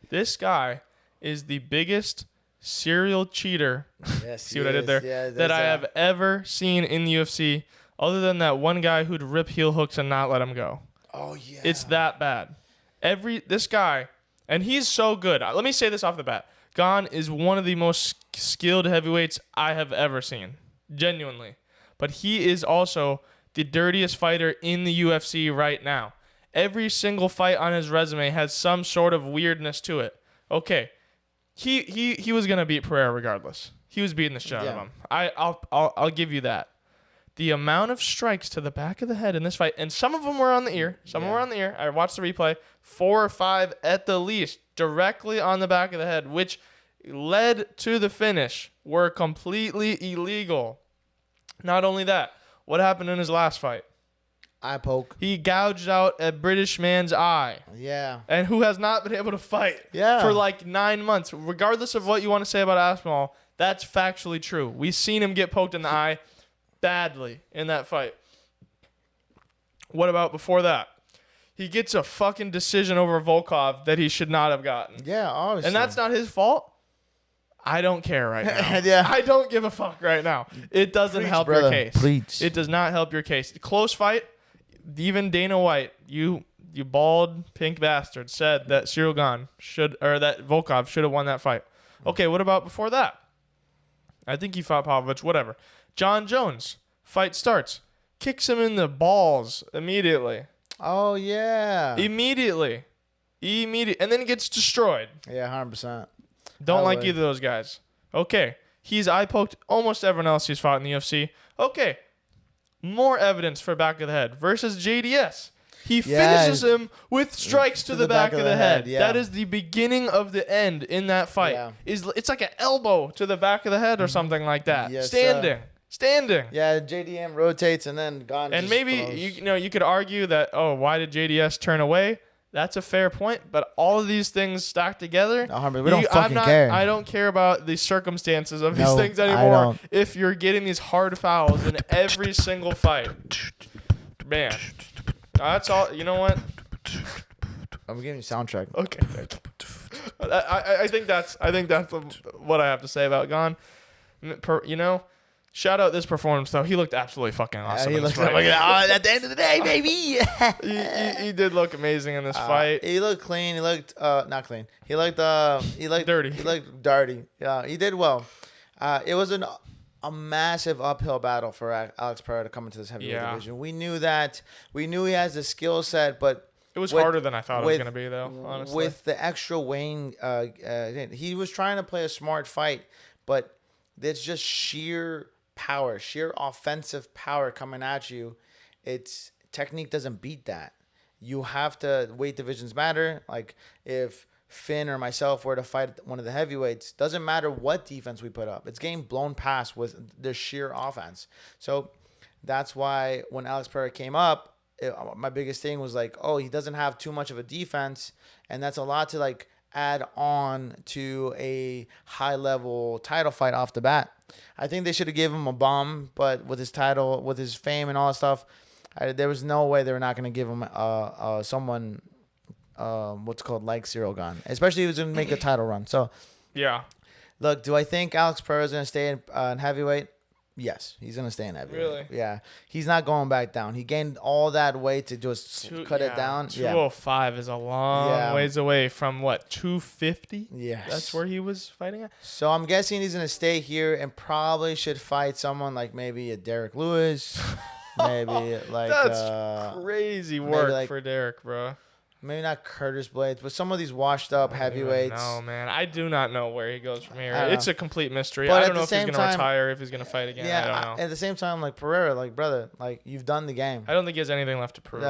This guy is the biggest serial cheater. Yes, see what I did there? Yeah, that I have ever seen in the UFC, other than that one guy who'd rip heel hooks and not let him go. Oh yeah. It's that bad. This guy, and he's so good. Let me say this off the bat. Gane is one of the most skilled heavyweights I have ever seen. Genuinely. But he is also the dirtiest fighter in the UFC right now. Every single fight on his resume has some sort of weirdness to it. Okay, he was gonna beat Pereira regardless. He was beating the shit out of him. I'll give you that. The amount of strikes to the back of the head in this fight, and some of them were on the ear. Some were on the ear. I watched the replay. 4 or 5 at the least directly on the back of the head, which led to the finish, were completely illegal. Not only that, what happened in his last fight? Eye poke. He gouged out a British man's eye. Yeah. And who has not been able to fight for like 9 months. Regardless of what you want to say about Aspinall, that's factually true. We've seen him get poked in the eye badly in that fight. What about before that? He gets a fucking decision over Volkov that he should not have gotten. Yeah, obviously. And that's not his fault. I don't care right now. Yeah. I don't give a fuck right now. It doesn't help your case. Preach. It does not help your case. Close fight. Even Dana White, you bald pink bastard, said that Ciryl Gane that Volkov should have won that fight. Okay, what about before that? I think he fought Pavlovich, whatever. John Jones, fight starts, kicks him in the balls immediately. Oh yeah. Immediately, and then gets destroyed. Yeah, 100%. Don't like either of those guys. Okay, he's eye poked almost everyone else he's fought in the UFC. Okay. More evidence for back of the head versus JDS. He finishes him with strikes to the back of the head. Yeah. That is the beginning of the end in that fight. Yeah. It's like an elbow to the back of the head or something like that. Yes, Standing. Yeah, JDM rotates and then Gane. And maybe you could argue that, why did JDS turn away? That's a fair point, but all of these things stacked together. No, we don't fucking care. I don't care about the circumstances of these things anymore. If you're getting these hard fouls in every single fight, man, that's all. You know what? I'm giving you soundtrack. Okay, I think that's what I have to say about Gane. Shout out this performance, though. He looked absolutely fucking awesome. He looked at the end of the day, baby. he did look amazing in this fight. He looked clean. He looked not clean. He looked dirty. He looked dirty. Yeah, he did well. It was a massive uphill battle for Alex Pereira to come into this heavyweight division. We knew that. We knew he has the skill set, but it was harder than I thought it was going to be, though, honestly. With the extra weighing, he was trying to play a smart fight, but it's just sheer power, sheer offensive power coming at you. It's technique doesn't beat that. You have to, weight divisions matter. Like if Finn or myself were to fight one of the heavyweights, doesn't matter what defense we put up. It's getting blown past with the sheer offense. So that's why when Alex Pereira came up, my biggest thing was like, oh, he doesn't have too much of a defense, and that's a lot to like add on to a high level title fight off the bat. I think they should have given him a bomb, but with his title, with his fame and all that stuff, there was no way they were not going to give him someone what's called like Cyril Gane, especially if he was going to make a title run. So yeah, look, do I think Alex Pereira is going to stay in heavyweight? Yes, he's going to stay in heavyweight. Really? Yeah. He's not going back down. He gained all that weight to just cut it down. 205 is a long ways away from what, 250? Yes. That's where he was fighting at? So I'm guessing he's going to stay here and probably should fight someone like maybe a Derek Lewis. Maybe like... That's crazy work for Derek, bro. Maybe not Curtis Blades, but some of these washed up heavyweights. No, man. I do not know where he goes from here. It's a complete mystery. I don't know if he's going to retire, if he's going to fight again. Yeah, I don't know. At the same time, like Pereira, like, brother, like, you've done the game. I don't think he has anything left to prove.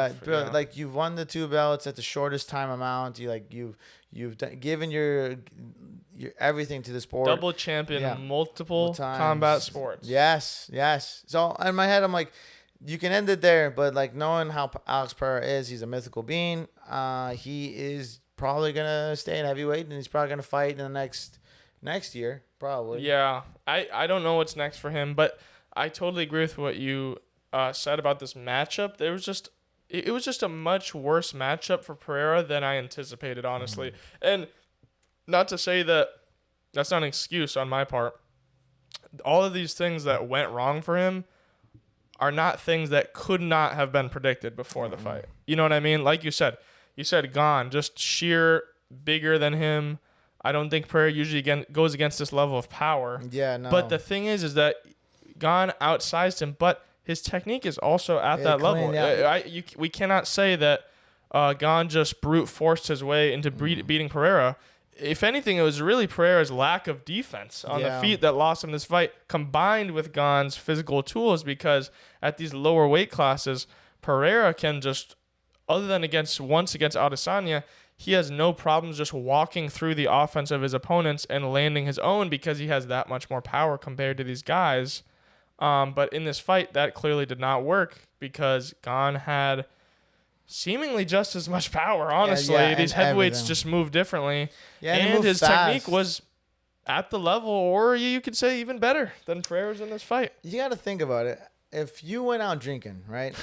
Like, you've won the 2 belts at the shortest time amount. You've given your everything to the sport. Double champion, multiple combat sports. Yes. So, in my head, I'm like, you can end it there, but like knowing how Alex Pereira is, he's a mythical being. He is probably gonna stay in heavyweight, and he's probably gonna fight in the next year, probably. Yeah, I don't know what's next for him, but I totally agree with what you said about this matchup. It was just a much worse matchup for Pereira than I anticipated, honestly. And not to say that that's not an excuse on my part. All of these things that went wrong for him are not things that could not have been predicted before the fight. You know what I mean? Like you said Gane, just sheer bigger than him. I don't think Pereira usually goes against this level of power. Yeah, no. But the thing is that Gane outsized him, but his technique is also at that level. We cannot say that Gane just brute forced his way into beating Pereira. If anything, it was really Pereira's lack of defense on the feet that lost him this fight, combined with Gane's physical tools, because at these lower weight classes, Pereira can just, other than once against Adesanya, he has no problems just walking through the offense of his opponents and landing his own because he has that much more power compared to these guys. But in this fight, that clearly did not work because Gane had seemingly just as much power, honestly. These heavyweights just move differently. Yeah, and his technique was at the level, or you could say even better than Pereira's in this fight. You got to think about it. If you went out drinking, right,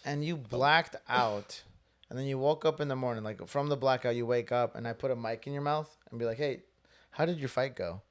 and you blacked out, and then you woke up in the morning, like from the blackout, you wake up, and I put a mic in your mouth and be like, hey, how did your fight go?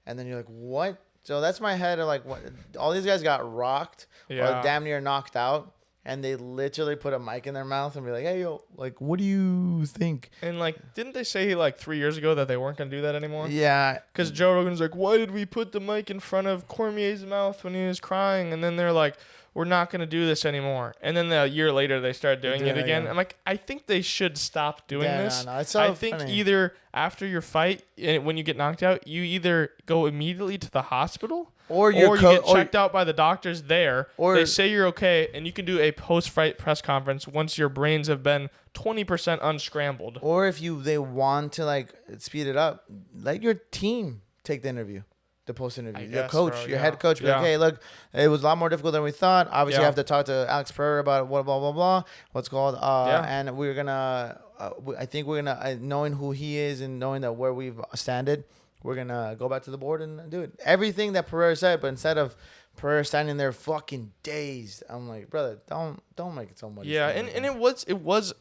And then you're like, what? So that's my head of like, what? All these guys got rocked or damn near knocked out. And they literally put a mic in their mouth and be like, hey, yo, like, what do you think? And, like, didn't they say, like, 3 years ago that they weren't going to do that anymore? Yeah. Because Joe Rogan's like, why did we put the mic in front of Cormier's mouth when he was crying? And then they're like, we're not going to do this anymore. And then a year later, they start doing it again. I'm like, I think they should stop doing this. No, it's so I think either after your fight, when you get knocked out, you either go immediately to the hospital or you get checked out by the doctors there. Or they say you're okay, and you can do a post-fight press conference once your brains have been 20% unscrambled. Or if they want to, like, speed it up, let your team take the interview. The post interview, your coach, your head coach, be like, hey, look, it was a lot more difficult than we thought. Obviously, I have to talk to Alex Pereira about what, blah, blah, blah, what's called. And we're going to, I think we're going to, knowing who he is and knowing that where we've standed, we're going to go back to the board and do it. Everything that Pereira said, but instead of Pereira standing there fucking dazed, I'm like, brother, don't make it so much. Yeah, and it was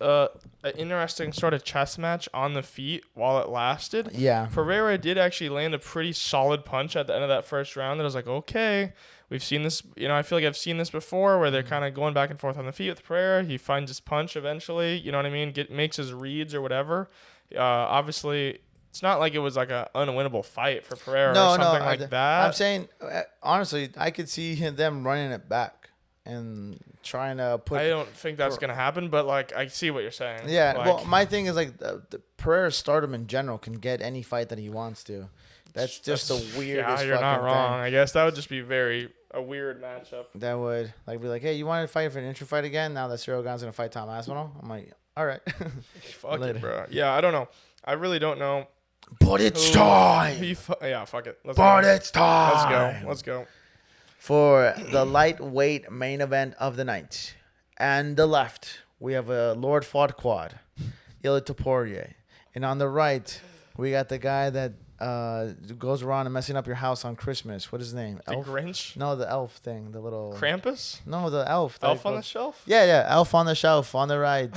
an interesting sort of chess match on the feet while it lasted. Yeah. Pereira did actually land a pretty solid punch at the end of that first round. That I was like, okay, we've seen this. You know, I feel like I've seen this before where they're kind of going back and forth on the feet with Pereira. He finds his punch eventually. You know what I mean? Makes his reads or whatever. Obviously, it's not like it was like an unwinnable fight for Pereira or something like that. I'm saying, honestly, I could see them running it back and trying to put... I don't think that's going to happen, but like I see what you're saying. Yeah, like, well, my thing is like the Pereira's stardom in general can get any fight that he wants to. That's just the weirdest. Yeah, you're not wrong. Thing. I guess that would just be a weird matchup. That would be like, hey, you want to fight for an intro fight again? Now that Cyril Gane's gonna fight Tom Aspinall, I'm like, all right. Fuck it, bro. Yeah, I don't know. I really don't know. But it's time. Yeah, fuck it. It's time. Let's go. For the lightweight main event of the night, and the left, we have a Lord fought quad, Ilia Topuria, and on the right, we got the guy that goes around and messing up your house on Christmas. What is his name? The Elf? Grinch? No, the elf thing. The little Krampus? No, the elf. Elf on the shelf? Yeah. Elf on the shelf on the right.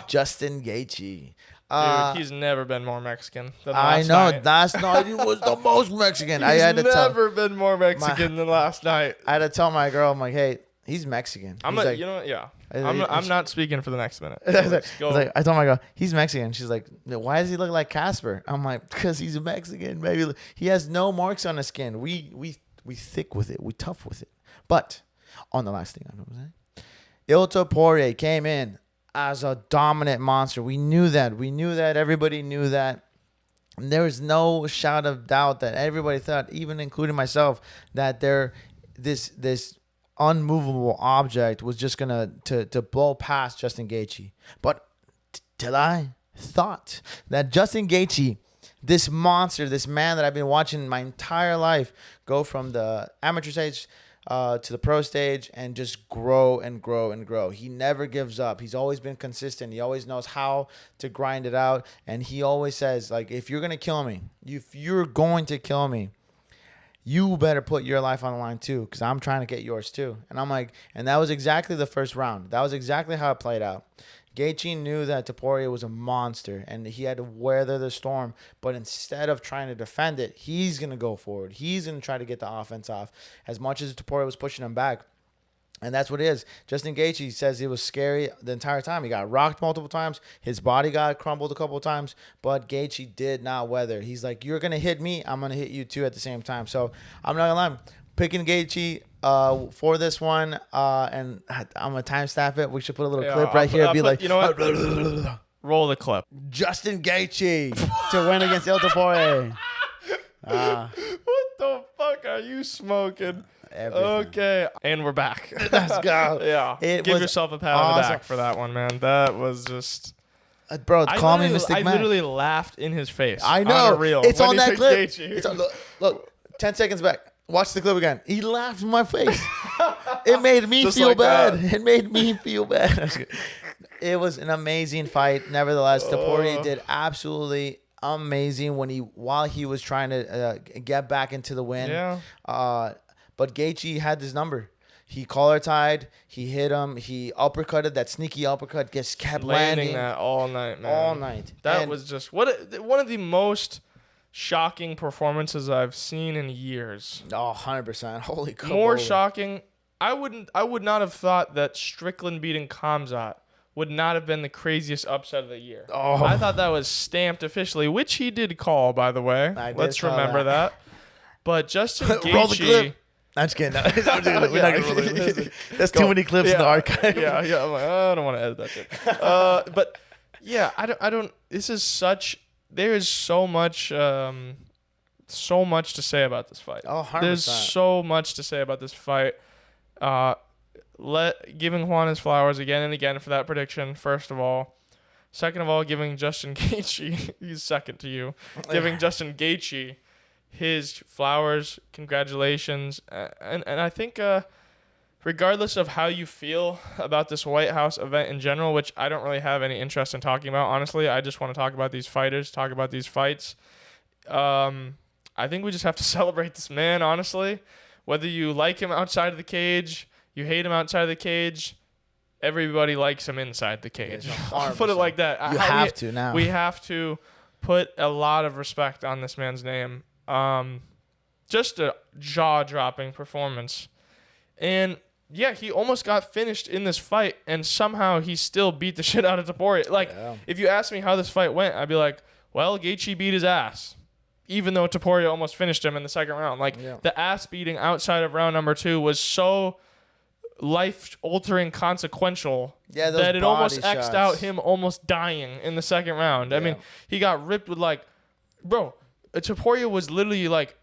Justin Gaethje. Dude, he's never been more Mexican than last night. I know. Last night he was the most Mexican. He's never been more Mexican than last night. I had to tell my girl, I'm like, hey, he's Mexican. I'm not speaking for the next minute. I told my girl, he's Mexican. She's like, why does he look like Casper? I'm like, because he's a Mexican. Maybe he has no marks on his skin. We thick with it. We tough with it. But on the last thing I know, Ilia Topuria came in as a dominant monster. We knew that. Everybody knew that. And there was no shadow of doubt that everybody thought, even including myself, that this unmovable object was just gonna to blow past Justin Gaethje. But till I thought that Justin Gaethje, this monster, this man that I've been watching my entire life, go from the amateur stage to the pro stage and just grow and grow and grow. He never gives up. He's always been consistent. He always knows how to grind it out. And he always says, like, if you're going to kill me, you better put your life on the line too, because I'm trying to get yours too. And I'm like, and that was exactly the first round. That was exactly how it played out. Gaethje knew that Topuria was a monster and he had to weather the storm. But instead of trying to defend it, he's going to go forward. He's going to try to get the offense off as much as Topuria was pushing him back. And that's what it is. Justin Gaethje says it was scary the entire time. He got rocked multiple times. His body got crumbled a couple of times. But Gaethje did not weather. He's like, you're going to hit me. I'm going to hit you too at the same time. So I'm not going to lie. Picking Gaethje for this one. And I'm going to timestamp it. We should put a little clip right here. It'd be like, you know what? Roll the clip. Justin Gaethje to win against Ilia Topuria. What the fuck are you smoking? Everything. Okay, and we're back. Let's go. Yeah, give yourself a pat on the back for that one, man. That was just, bro. Call me Mystic Man. I literally laughed in his face. I know. It's on that clip. It's on, look, 10 seconds back. Watch the clip again. He laughed in my face. It made me feel bad. It made me feel bad. It was an amazing fight. Nevertheless, Topuria did absolutely amazing while he was trying to get back into the win. Yeah. But Gaethje had this number. He collar tied. He hit him. He uppercutted. That sneaky uppercut just kept landing that all night, man. All night. That was just one of the most shocking performances I've seen in years. Oh, 100%. Holy crap. More shocking. I would not have thought that Strickland beating Khamzat would not have been the craziest upset of the year. Oh. I thought that was stamped officially, which he did call, by the way. Let's remember that. But Justin Gaethje... Roll the clip. I'm just kidding. We're not gonna That's too many clips in the archive. Yeah. I'm like, I don't want to edit that shit. But yeah, I don't. This is such. There is so much to say about this fight. Oh, 100%. There's so much to say about this fight. Giving Juan his flowers again and again for that prediction. First of all. Second of all, giving Justin Gaethje. He's second to you. Giving Justin Gaethje his flowers, congratulations, and I think regardless of how you feel about this White House event in general, which I don't really have any interest in talking about, honestly, I just want to talk about these fighters, talk about these fights. I think we just have to celebrate this man, honestly. Whether you like him outside of the cage, you hate him outside of the cage, everybody likes him inside the cage. I'll put it like that. You have to now. We have to put a lot of respect on this man's name. Just a jaw-dropping performance. And yeah, he almost got finished in this fight, and somehow he still beat the shit out of Topuria. Like, if you asked me how this fight went, I'd be like, well, Gaethje beat his ass, even though Topuria almost finished him in the second round. Like, the ass beating outside of round number 2 was so life-altering consequential that it almost X'd out him almost dying in the second round. I mean, he got ripped with, like, bro, Topuria was literally like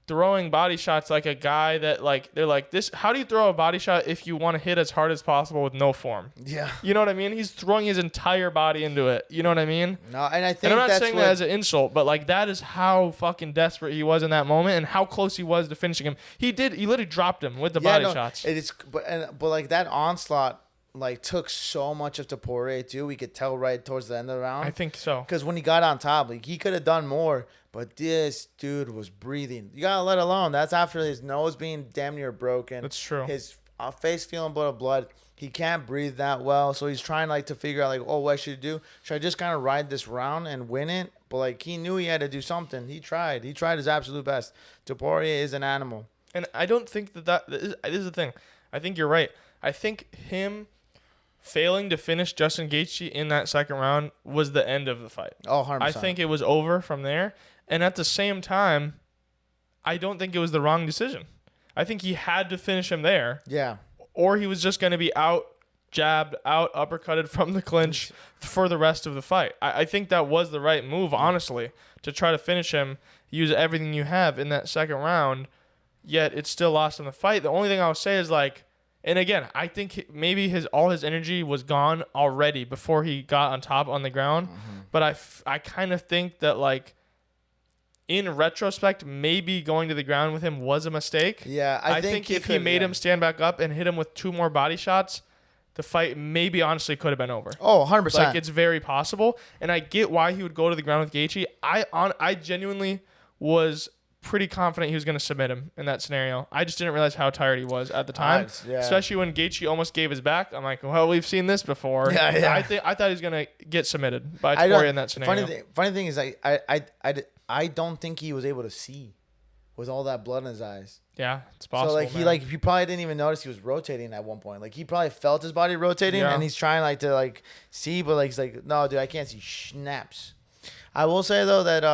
throwing body shots like a guy that like they're like this. How do you throw a body shot if you want to hit as hard as possible with no form? Yeah, you know what I mean. He's throwing his entire body into it. You know what I mean? No, and I think and I'm not saying that as an insult, but like that is how fucking desperate he was in that moment and how close he was to finishing him. He literally dropped him with the body shots. It is, but like that onslaught like took so much of Topuria too. We could tell right towards the end of the round. I think so. Because when he got on top, like he could have done more. But this dude was breathing. You gotta let alone. That's after his nose being damn near broken. That's true. His face feeling blood. He can't breathe that well, so he's trying like to figure out like, oh, what should I do? Should I just kind of ride this round and win it? But like he knew he had to do something. He tried. He tried his absolute best. Topuria is an animal. And I don't think that this is the thing. I think you're right. I think him failing to finish Justin Gaethje in that second round was the end of the fight. Oh, 100%. I think it was over from there. And at the same time, I don't think it was the wrong decision. I think he had to finish him there. Yeah. Or he was just going to be out jabbed, out uppercutted from the clinch for the rest of the fight. I think that was the right move, honestly, to try to finish him, use everything you have in that second round, yet it's still lost in the fight. The only thing I would say is like, and again, I think maybe all his energy was gone already before he got on top on the ground. Mm-hmm. But I kind of think that like, in retrospect, maybe going to the ground with him was a mistake. Yeah, I think if he made him stand back up and hit him with 2 more body shots, the fight maybe honestly could have been over. Oh, 100%. Like, it's very possible. And I get why he would go to the ground with Gaethje. I genuinely was pretty confident he was going to submit him in that scenario. I just didn't realize how tired he was at the time, especially when Gaethje almost gave his back. I'm like, well, we've seen this before. Yeah. I thought he was going to get submitted by Topuria in that scenario. Funny thing is, I don't think he was able to see with all that blood in his eyes. Yeah, it's possible. So he probably didn't even notice he was rotating at one point. Like he probably felt his body rotating, and he's trying to see, but he's like, no, dude, I can't see. Snaps. I will say though that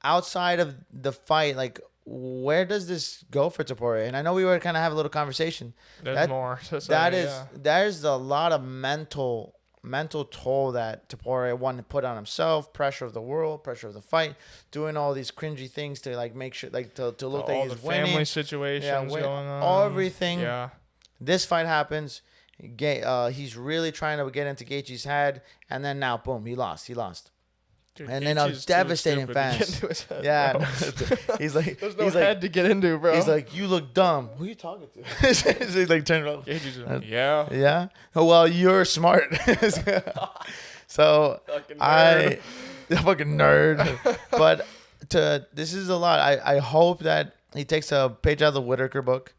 outside of the fight, like, where does this go for Topuria? And I know we were kind of have a little conversation. There's more to say, there's a lot of mental toll that Topuria wanted to put on himself, pressure of the world, pressure of the fight, doing all these cringy things to like make sure like to look like he's winning. Family situations going on. Everything. Yeah. This fight happens. He's really trying to get into Gaethje's head, and then now boom, he lost. Dude, and then a devastating fans. Yeah, he's like, there's no head to get into, bro. He's like, you look dumb. Who are you talking to? He's like, turn around. Yeah. Well, you're smart. So fucking nerd. But this is a lot. I hope that he takes a page out of the Whitaker book,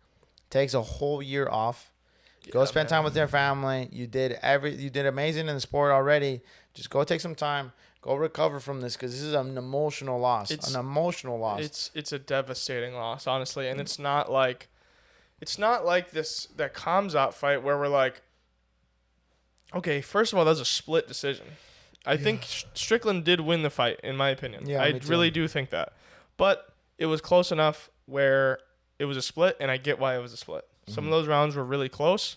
takes a whole year off, go spend time with their family. You did amazing in the sport already. Just go take some time. Go recover from this because this is an emotional loss. It's a devastating loss, honestly, and it's not like that Khamzat fight where we're like, okay, first of all, that was a split decision. I think Strickland did win the fight, in my opinion. Yeah, I really do think that, but it was close enough where it was a split, and I get why it was a split. Mm-hmm. Some of those rounds were really close,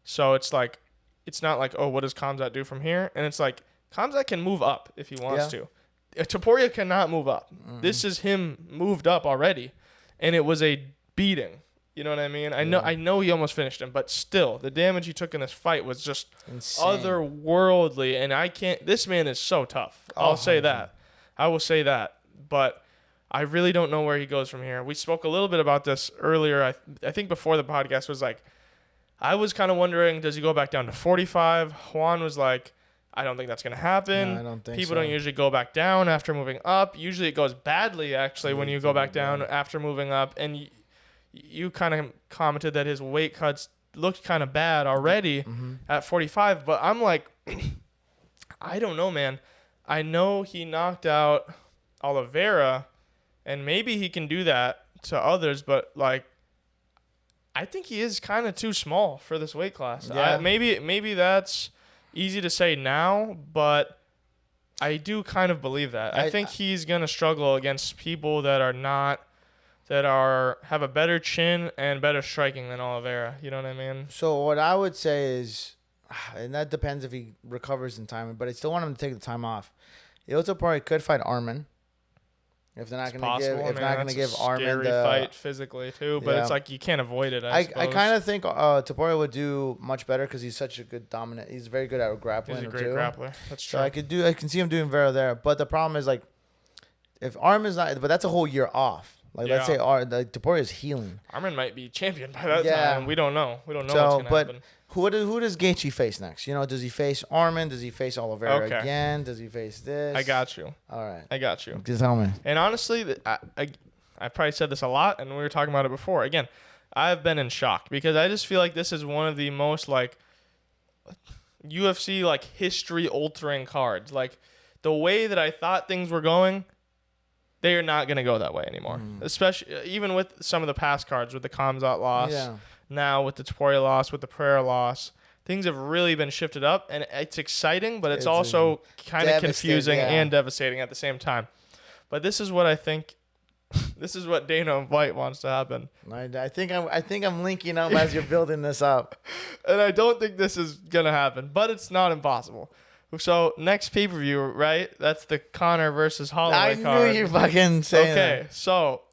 so it's like, it's not like, oh, what does Khamzat do from here? And it's like, Khamzat can move up if he wants to. Topuria cannot move up. Mm-hmm. This is him moved up already, and it was a beating. You know what I mean? I know he almost finished him, but still, the damage he took in this fight was just otherworldly, and I can't. This man is so tough. I'll say that. I will say that, but I really don't know where he goes from here. We spoke a little bit about this earlier. I think before the podcast was like, I was kind of wondering, does he go back down to 45? Juan was like, I don't think that's going to happen. No, I don't think People don't usually go back down after moving up. Usually it goes badly, actually, when you go back down after moving up. And you kind of commented that his weight cuts looked kind of bad already at 45. But I'm like, I don't know, man. I know he knocked out Oliveira, and maybe he can do that to others. But, like, I think he is kind of too small for this weight class. Yeah. Maybe that's easy to say now, but I do kind of believe that. I think he's going to struggle against people that have a better chin and better striking than Oliveira. You know what I mean? So what I would say is And that depends if he recovers in time. But I still want him to take the time off. Iota Pori could fight Arman. If they're not going to give Arman the fight physically too, but it's like you can't avoid it. I kind of think Topuria would do much better because he's such a good dominant. He's very good at grappling. He's a great grappler. That's true. So I can see him doing very there. But the problem is like, if Arman's not, but that's a whole year off. Like let's say Topuria is healing. Arman might be champion by that time. We don't know. We don't know what's going to happen. Who does Gaethje face next? Does he face Arman? Does he face Oliveira again? Does he face this? I got you. All right. I got you. Just tell me. And honestly, I probably said this a lot, and we were talking about it before. Again, I've been in shock because I just feel like this is one of the most like UFC like history altering cards. Like the way that I thought things were going, they are not going to go that way anymore. Especially even with some of the past cards with the Khamzat loss. Yeah. Now with the Topuria loss, with the Pereira loss, things have really been shifted up, and it's exciting, but it's also kind of confusing and devastating at the same time. But this is what I think. This is what Dana White wants to happen. I think I'm linking up as you're building this up, and I don't think this is gonna happen, but it's not impossible. So next pay-per-view, right? That's the Conor versus Holloway card. I knew you fucking saying that. Okay, so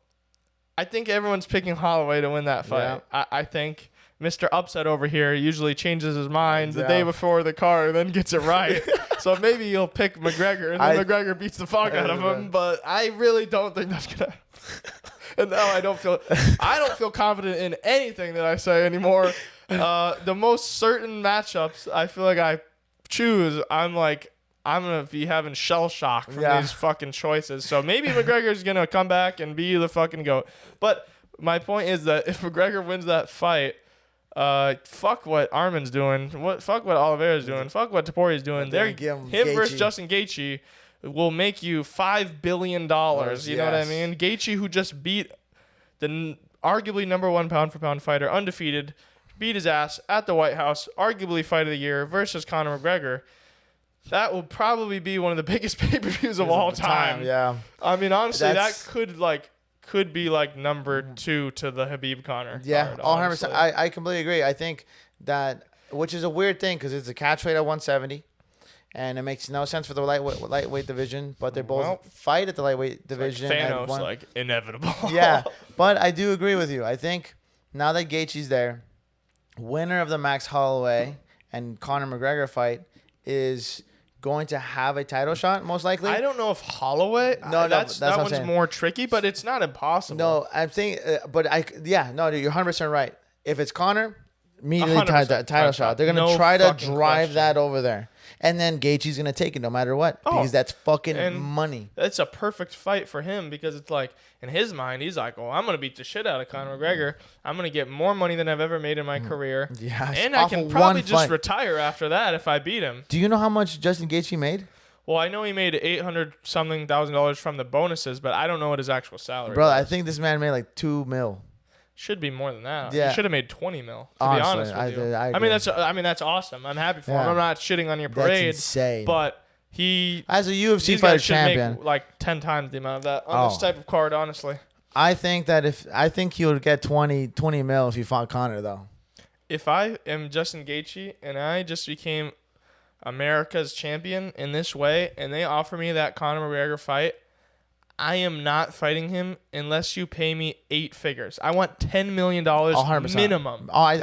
I think everyone's picking Holloway to win that fight. Yeah. I think Mr. Upset over here usually changes his mind the day before the card and then gets it right. So maybe he'll pick McGregor and then McGregor beats the fuck out of him. But I really don't think that's gonna happen. And now I don't feel confident in anything that I say anymore. The most certain matchups I feel like I choose, I'm gonna be having shell shock from these fucking choices. So maybe McGregor's gonna come back and be the fucking GOAT. But my point is that if McGregor wins that fight, fuck what Arman's doing. Fuck what Oliveira's doing. Fuck what Topuria's doing. Him versus Justin Gaethje will make you $5 billion. You know what I mean? Gaethje, who just beat the arguably number one pound for pound fighter, undefeated, beat his ass at the White House, arguably fight of the year versus Conor McGregor. That will probably be one of the biggest pay-per-views of all time. Yeah. I mean, honestly, that could be like number 2 to the Khabib Conor. Yeah, 100%. I completely agree. I think that, which is a weird thing because it's a catch weight at 170, and it makes no sense for the lightweight division, but they both fight at the lightweight division. Like Thanos, inevitable. Yeah, but I do agree with you. I think now that Gaethje's there, winner of the Max Holloway and Conor McGregor fight is going to have a title shot, most likely. I don't know if Holloway. That one's more tricky, but it's not impossible. No, I'm saying, dude, you're 100% right. If it's Conor, immediately title shot. They're gonna try to drive that over there, and then Gaethje's gonna take it no matter what because that's fucking money. It's a perfect fight for him because it's like in his mind, he's like, "Oh, I'm gonna beat the shit out of Conor McGregor. I'm gonna get more money than I've ever made in my career. Yeah, and I can probably just retire after that if I beat him." Do you know how much Justin Gaethje made? Well, I know he made $800,000 from the bonuses, but I don't know what his actual salary was. I think this man made like $2 million. Should be more than that. Yeah. He should have made $20 million. To be honest with you, I mean that's awesome. I'm happy for him. I'm not shitting on your parade. That's insane. But he, as a UFC fighter champion, make like 10 times the amount of that on this type of card. Honestly, I think he would get 20 mil if he fought Conor though. If I am Justin Gaethje and I just became America's champion in this way, and they offer me that Conor McGregor fight, I am not fighting him unless you pay me 8 figures. I want $10 million minimum. I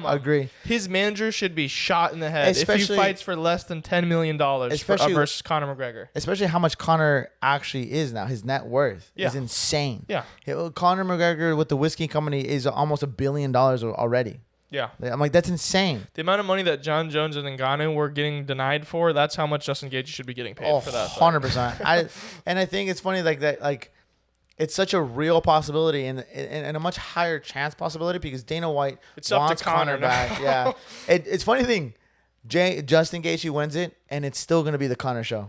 agree. His manager should be shot in the head if he fights for less than $10 million versus Conor McGregor. Especially how much Conor actually is now. His net worth is insane. Yeah. Conor McGregor with the whiskey company is almost $1 billion already. Yeah. I'm like, that's insane. The amount of money that John Jones and Ngannou were getting denied for, that's how much Justin Gaethje should be getting paid for that. 100%. I think it's funny like it's such a real possibility and a much higher chance possibility because Dana White wants Conor back. Yeah. It's funny thing. Justin Gaethje wins it and it's still going to be the Conor show.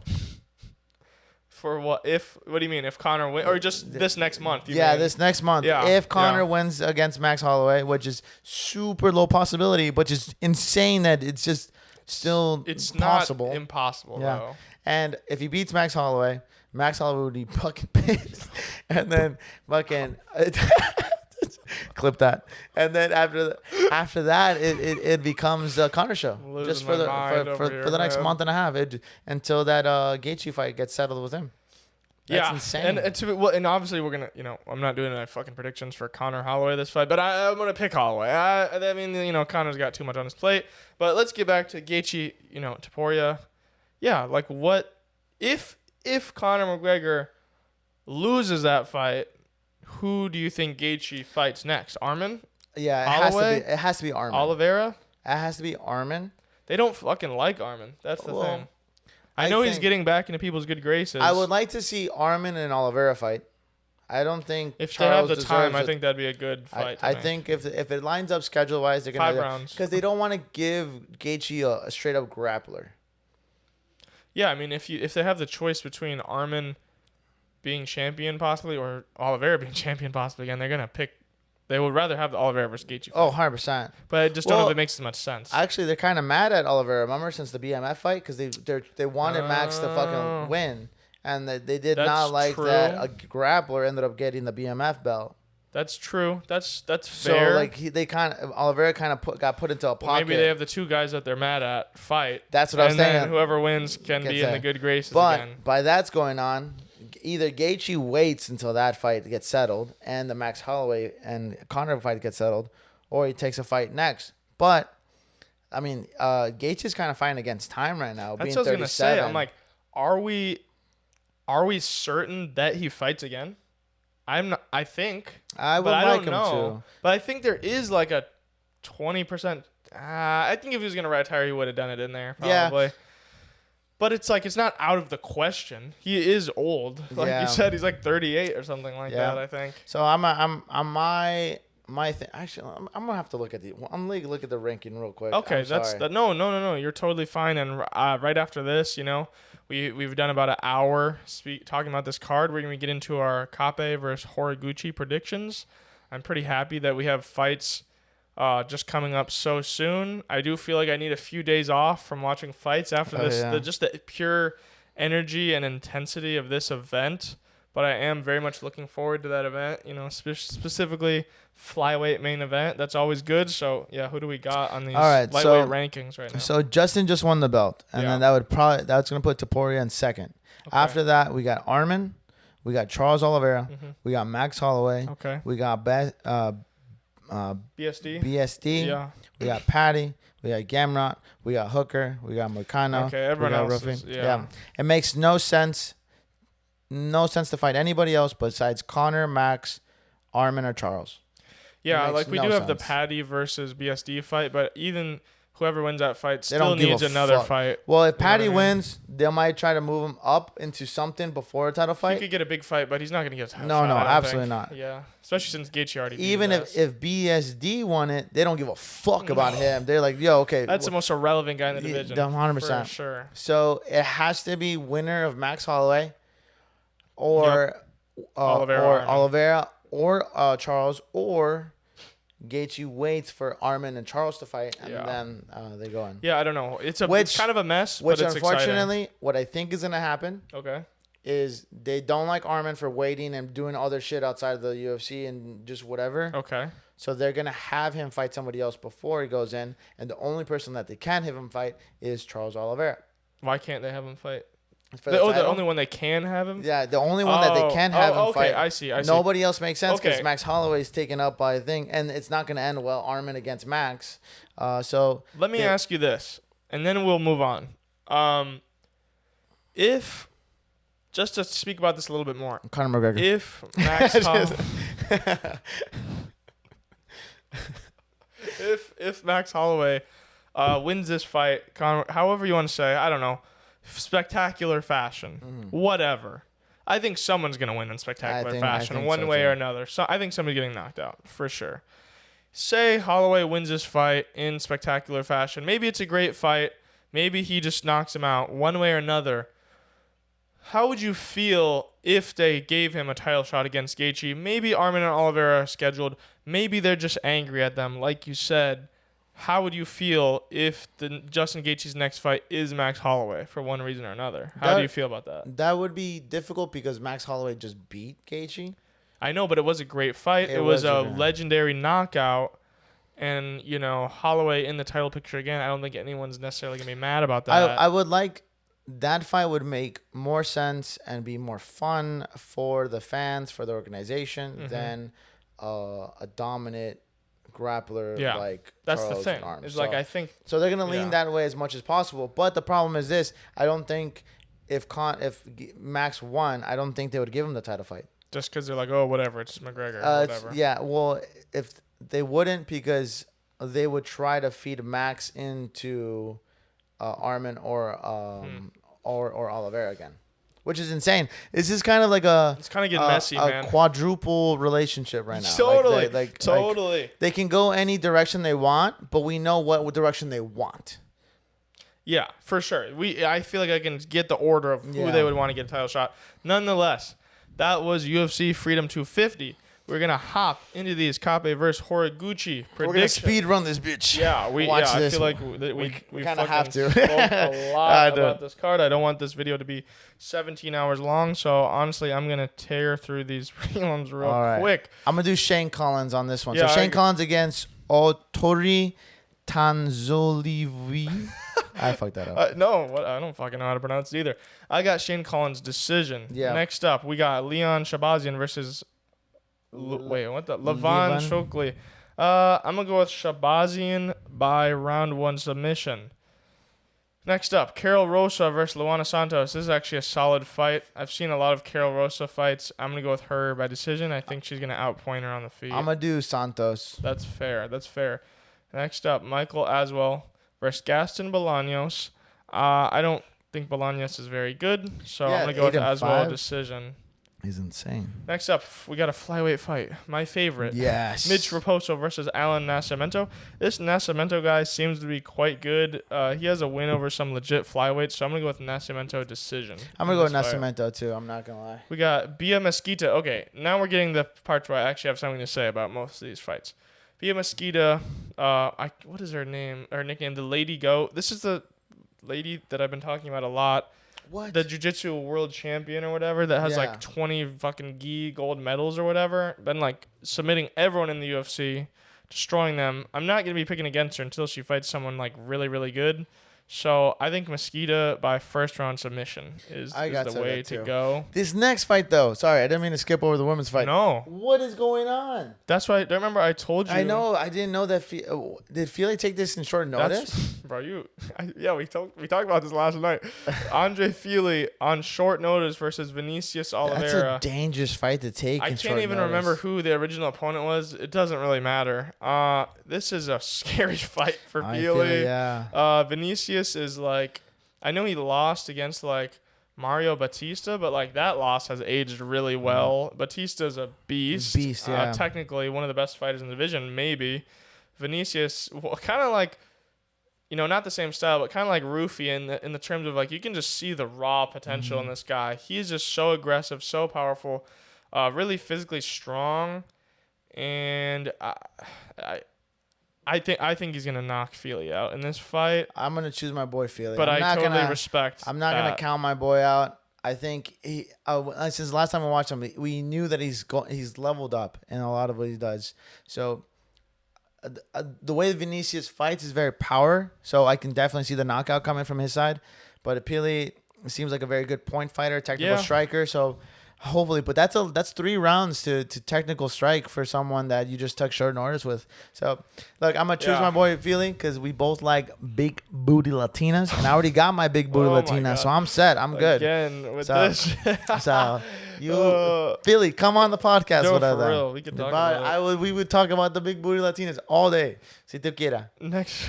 For what? What do you mean? If Conor wins, or just this next month? This next month. Yeah. If Conor wins against Max Holloway, which is super low possibility, but just insane that it's just still possible. Not impossible though. And if he beats Max Holloway would be fucking pissed. And then fucking Clip that. And then after that, it becomes a Conor show. Just for the next month and a half, until that Gaethje fight gets settled with him. That's insane. And obviously we're gonna, I'm not doing any fucking predictions for Conor Holloway this fight, but I'm gonna pick Holloway. I mean, Conor's got too much on his plate. But let's get back to Gaethje, Topuria. Yeah, like what if Conor McGregor loses that fight? Who do you think Gaethje fights next? Arman? Yeah, it has to be Arman. Oliveira? It has to be Arman. They don't fucking like Arman. That's the thing. I know he's getting back into people's good graces. I would like to see Arman and Oliveira fight. I don't think if Charles they have the time, I think that'd be a good fight. I think if it lines up schedule wise, they're gonna 5 rounds because they don't want to give Gaethje a straight up grappler. Yeah, I mean if they have the choice between Arman being champion possibly or Oliveira being champion possibly again, they're gonna pick. They would rather have the Oliveira versus Gaethje fight. Oh, 100%. But I just don't know if it makes as much sense. Actually, they're kind of mad at Oliveira. Remember, since the BMF fight? Because they wanted Max to fucking win. And they did not like that a grappler ended up getting the BMF belt. That's true. That's fair. So, Oliveira kind of got put into a pocket. Maybe they have the two guys that they're mad at fight. That's what I was saying. And then whoever wins can be in the good graces again. But by that's going on, either Gaethje waits until that fight gets settled and the Max Holloway and Conor fight gets settled, or he takes a fight next. But I mean, Gaethje's kind of fighting against time right now. That's what I was gonna say. I'm like, are we certain that he fights again? I'm not. I think. I would like him to. But I think there is like a 20%. I think if he was gonna retire, he would have done it in there. Probably. Yeah. But it's like, it's not out of the question. He is old. Like you said, he's like 38 or something like that, I think. So my thing. Actually, I'm gonna have to look at look at the ranking real quick. Okay, no. You're totally fine. And right after this, we've done about an hour talking about this card. We're gonna get into our Kape versus Horiguchi predictions. I'm pretty happy that we have fights just coming up so soon. I do feel like I need a few days off from watching fights after this. Just the pure energy and intensity of this event. But I am very much looking forward to that event. Specifically flyweight main event. That's always good. So yeah, who do we got on these lightweight rankings right now? So Justin just won the belt, and then that's gonna put Topuria in second. Okay. After that, we got Arman, we got Charles Oliveira, we got Max Holloway, we got BSD. Yeah. We got Patty. We got Gamrot. We got Hooker. We got Moicano. Okay, everyone else is, It makes no sense to fight anybody else besides Conor, Max, Arman, or Charles. Yeah, like we do have the Patty versus BSD fight, but even whoever wins that fight still needs another fight. Well, if Patty wins, they might try to move him up into something before a title fight. He could get a big fight, but he's not going to get a title fight. No, absolutely think. not. Yeah, especially since Gaethje already beat Even if BSD won it, they don't give a fuck about him. They're like, yo, okay. That's the most irrelevant guy in the division. 100%. For sure. So it has to be winner of Max Holloway or Oliveira or Charles, or Gaethje waits for Arman and Charles to fight, and then they go in. Yeah, I don't know. It's kind of a mess, but it's unfortunately, exciting. What I think is going to happen is they don't like Arman for waiting and doing other shit outside of the UFC and just whatever. Okay. So they're going to have him fight somebody else before he goes in, and the only person that they can have him fight is Charles Oliveira. Why can't they have him fight? The only one they can have him? Yeah, the only one that they can have him fight. I see. Nobody else makes sense because Max Holloway is taken up by a thing, and it's not going to end well. Arman against Max. So let me ask you this, and then we'll move on. If, just to speak about this a little bit more. Conor McGregor. If Max if Max Holloway wins this fight, however you want to say, I don't know, spectacular fashion, whatever. I think someone's going to win in spectacular fashion one way or another. So I think somebody's getting knocked out for sure. Say Holloway wins this fight in spectacular fashion. Maybe it's a great fight. Maybe he just knocks him out one way or another. How would you feel if they gave him a title shot against Gaethje? Maybe Arman and Oliveira are scheduled. Maybe they're just angry at them, like you said. How would you feel if Justin Gaethje's next fight is Max Holloway for one reason or another? How do you feel about that? That would be difficult because Max Holloway just beat Gaethje. I know, but it was a great fight. It was a legendary knockout. And, Holloway in the title picture again. I don't think anyone's necessarily going to be mad about that. I would like that fight would make more sense and be more fun for the fans, for the organization, than a dominant grappler like that's Charles the thing. Arms. It's like I think so they're going to lean that way as much as possible. But the problem is this: I don't think if Max won, I don't think they would give him the title fight. Just because they're like, oh, whatever, it's McGregor. Whatever. Well, if they wouldn't, because they would try to feed Max into Arman or Oliveira again, which is insane. This is kind of like it's kind of getting messy, man. Quadruple relationship right now. Totally, totally. They can go any direction they want, but we know what direction they want. Yeah, for sure. I feel like I can get the order of who they would want to get a title shot. Nonetheless, that was UFC Freedom 250. We're going to hop into these Kape versus Horiguchi predictions. We're going to speed run this bitch. Yeah, I feel like we kind of have to. spoke a lot about this card. I don't want this video to be 17 hours long, so honestly, I'm going to tear through these prelims real quick. I'm going to do Shane Collins on this one. Yeah, so Shane Collins against Otori Tanzolivi. I fucked that up. No, I don't fucking know how to pronounce it either. I got Shane Collins' decision. Yeah. Next up, we got Leon Shabazian versus... Levan Shokli. I'm going to go with Shabazian by round 1 submission. Next up, Carol Rosa versus Luana Santos. This is actually a solid fight. I've seen a lot of Carol Rosa fights. I'm going to go with her by decision. I think she's going to outpoint her on the feet. I'm going to do Santos. That's fair. Next up, Michael Aswell versus Gaston Bolaños. I don't think Bolaños is very good, so I'm going to go with Aswell decision. He's insane. Next up, we got a flyweight fight. My favorite. Yes. Mitch Raposo versus Alan Nascimento. This Nascimento guy seems to be quite good. He has a win over some legit flyweights, so I'm going to go with Nascimento decision. I'm going to go with Nascimento, too. I'm not going to lie. We got Bia Mesquita. Okay, now we're getting the parts where I actually have something to say about most of these fights. Bia Mesquita, what is her name? Her nickname? The Lady Goat. This is the lady that I've been talking about a lot. What? The jiu-jitsu world champion or whatever that has like 20 fucking gi gold medals or whatever. Been like submitting everyone in the UFC, destroying them. I'm not going to be picking against her until she fights someone like really, really good. So I think Mesquita by first round submission is the way to go. This next fight though, sorry, I didn't mean to skip over the women's fight. No. What is going on? That's why. Remember I told you. I know. I didn't know that. Did Fili take this in short notice? Bro, we talked about this last night. Andre Fili on short notice versus Vinicius Oliveira. That's a dangerous fight to take. I can't even remember who the original opponent was. It doesn't really matter. This is a scary fight for Fili. Vinicius is like, I know he lost against like Mario Batista, but like that loss has aged really well. Batista's a beast. Technically one of the best fighters in the division, maybe. Vinicius, kind of like, not the same style, but kind of like Rufy in the terms of like you can just see the raw potential in this guy. He's just so aggressive, so powerful, really physically strong, and I think he's gonna knock Fili out in this fight. I'm gonna choose my boy Fili, but I totally respect. I'm not gonna count my boy out. I think he since the last time we watched him, we knew that he's leveled up in a lot of what he does. So the way Vinicius fights is very power. So I can definitely see the knockout coming from his side. But Fili seems like a very good point fighter, technical striker. So. Hopefully, but that's 3 rounds to technical strike for someone that you just took short notice with. So, look, I'm gonna choose my boy Fili because we both like big booty Latinas, and I already got my big booty Latina, so I'm set. I'm good. Again with this. So you Fili, come on the podcast with us. For real, we could talk about it. We would talk about the big booty Latinas all day. Si tu quiera. Next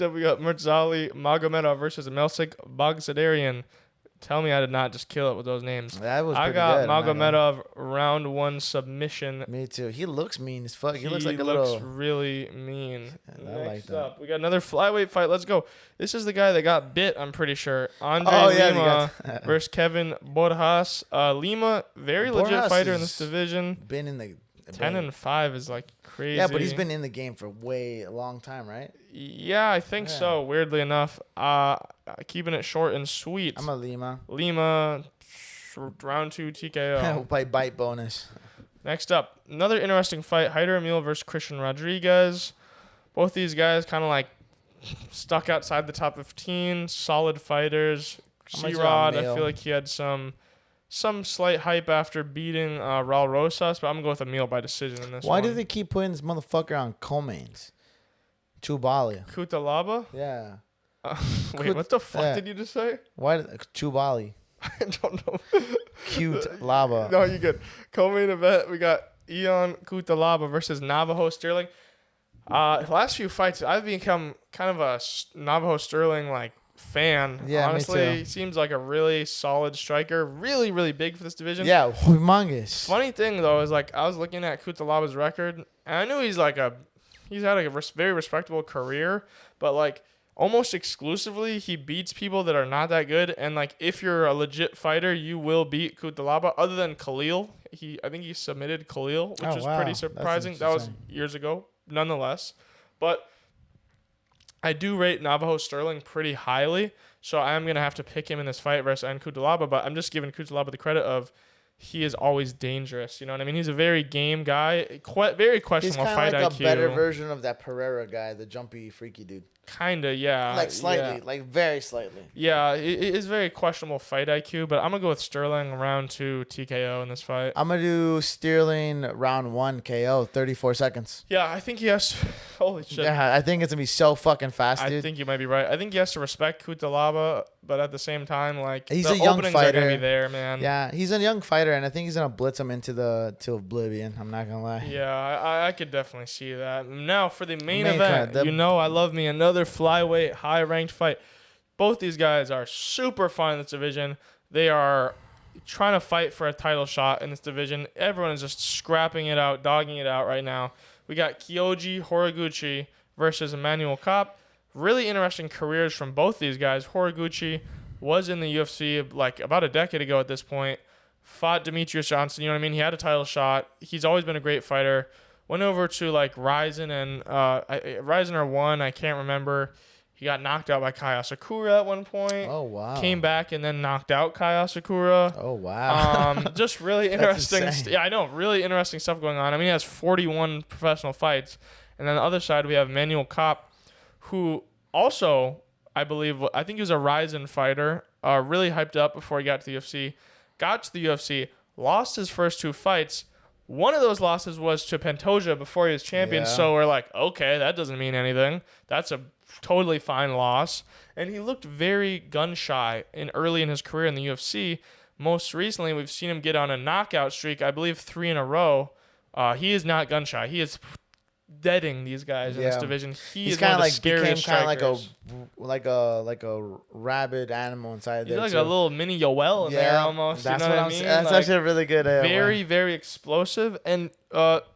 up, we got Murzali Magomedov versus Melsik Bagsadarian. Tell me I did not just kill it with those names. That was pretty good. I got Magomedov round 1 submission. Me too. He looks mean as fuck. He looks really mean. I like that. Up, we got another flyweight fight. Let's go. This is the guy that got bit, I'm pretty sure. Andre Lima versus Kevin Borjas. Lima, very legit fighter in this division. Been in the 10-5 is like crazy. Yeah, but he's been in the game for a long time, right? Yeah, I think so. Weirdly enough, keeping it short and sweet. I'm a Lima. Lima, round 2 TKO. By bite bonus. Next up, another interesting fight: Hyder Emil versus Christian Rodriguez. Both these guys kind of like stuck outside the top 15. Solid fighters. C-Rod, I feel like he had some slight hype after beating Raul Rosas, but I'm gonna go with Emil by decision in this one. Why do they keep putting this motherfucker on co-mains? Chubali. Kutalaba? Yeah. Wait, what the fuck did you just say? Why Chubali? I don't know. Cute lava. No, you good. Co-main event, we got Ion Kutalaba versus Navajo Sterling. Last few fights, I've become kind of a Navajo Sterling like fan. Yeah, honestly, me too. He seems like a really solid striker. Really, really big for this division. Yeah, humongous. Funny thing though is like I was looking at Kutalaba's record, and I knew he's had a very respectable career, but like almost exclusively he beats people that are not that good. And like if you're a legit fighter, you will beat Kutalaba. Other than Khalil, I think he submitted Khalil, which is pretty surprising. That was years ago, nonetheless. But I do rate Navajo Sterling pretty highly, so I am gonna have to pick him in this fight versus Kutalaba. But I'm just giving Kutalaba the credit of he is always dangerous. You know what I mean? He's a very game guy. Very questionable fight IQ. He's kind of like a better version of that Pereira guy, the jumpy, freaky dude. Kinda, yeah. Like slightly, like very slightly. Yeah, it is very questionable fight IQ, but I'm gonna go with Sterling round 2 TKO in this fight. I'm gonna do Sterling round 1 KO, 34 seconds. Yeah, I think he has. Holy shit. Yeah, I think it's gonna be so fucking fast, dude. I think you might be right. I think he has to respect Kutalaba, but at the same time, like he's the a young openings fighter. are gonna be there, man. Yeah, he's a young fighter, and I think he's gonna blitz him to oblivion. I'm not gonna lie. Yeah, I could definitely see that. Now for the main event, I love me another flyweight high-ranked fight. Both these guys are super fun in this division. They are trying to fight for a title shot in this division. Everyone is just scrapping it out, dogging it out right now. We got Kyoji Horiguchi versus Emmanuel Kape. Really interesting careers from both these guys. Horiguchi was in the UFC like about a decade ago at this point. Fought Demetrius Johnson, you know what I mean? He had a title shot. He's always been a greit fighter. Went over to like Ryzen and Ryzen or 1, I can't remember. He got knocked out by Kai Asakura at one point. Oh, wow. Came back and then knocked out Kai Asakura. Oh, wow. Just really interesting. Yeah, I know. Really interesting stuff going on. I mean, he has 41 professional fights. And then on the other side, we have Emmanuel Kape, who also, I think he was a Ryzen fighter. Really hyped up before he got to the UFC. Got to the UFC, lost his first 2 fights. One of those losses was to Pantoja before he was champion. Yeah. So we're like, okay, that doesn't mean anything. That's a totally fine loss. And he looked very gun shy early in his career in the UFC. Most recently, we've seen him get on a knockout streak, I believe 3 in a row. He is not gun shy. He is deading these guys in this division. He's kind of like scariest strikers. like a rabid animal inside there. He's like a little mini Yoel in there almost. That's you know what I mean? That's like, actually a really good. Very, very explosive and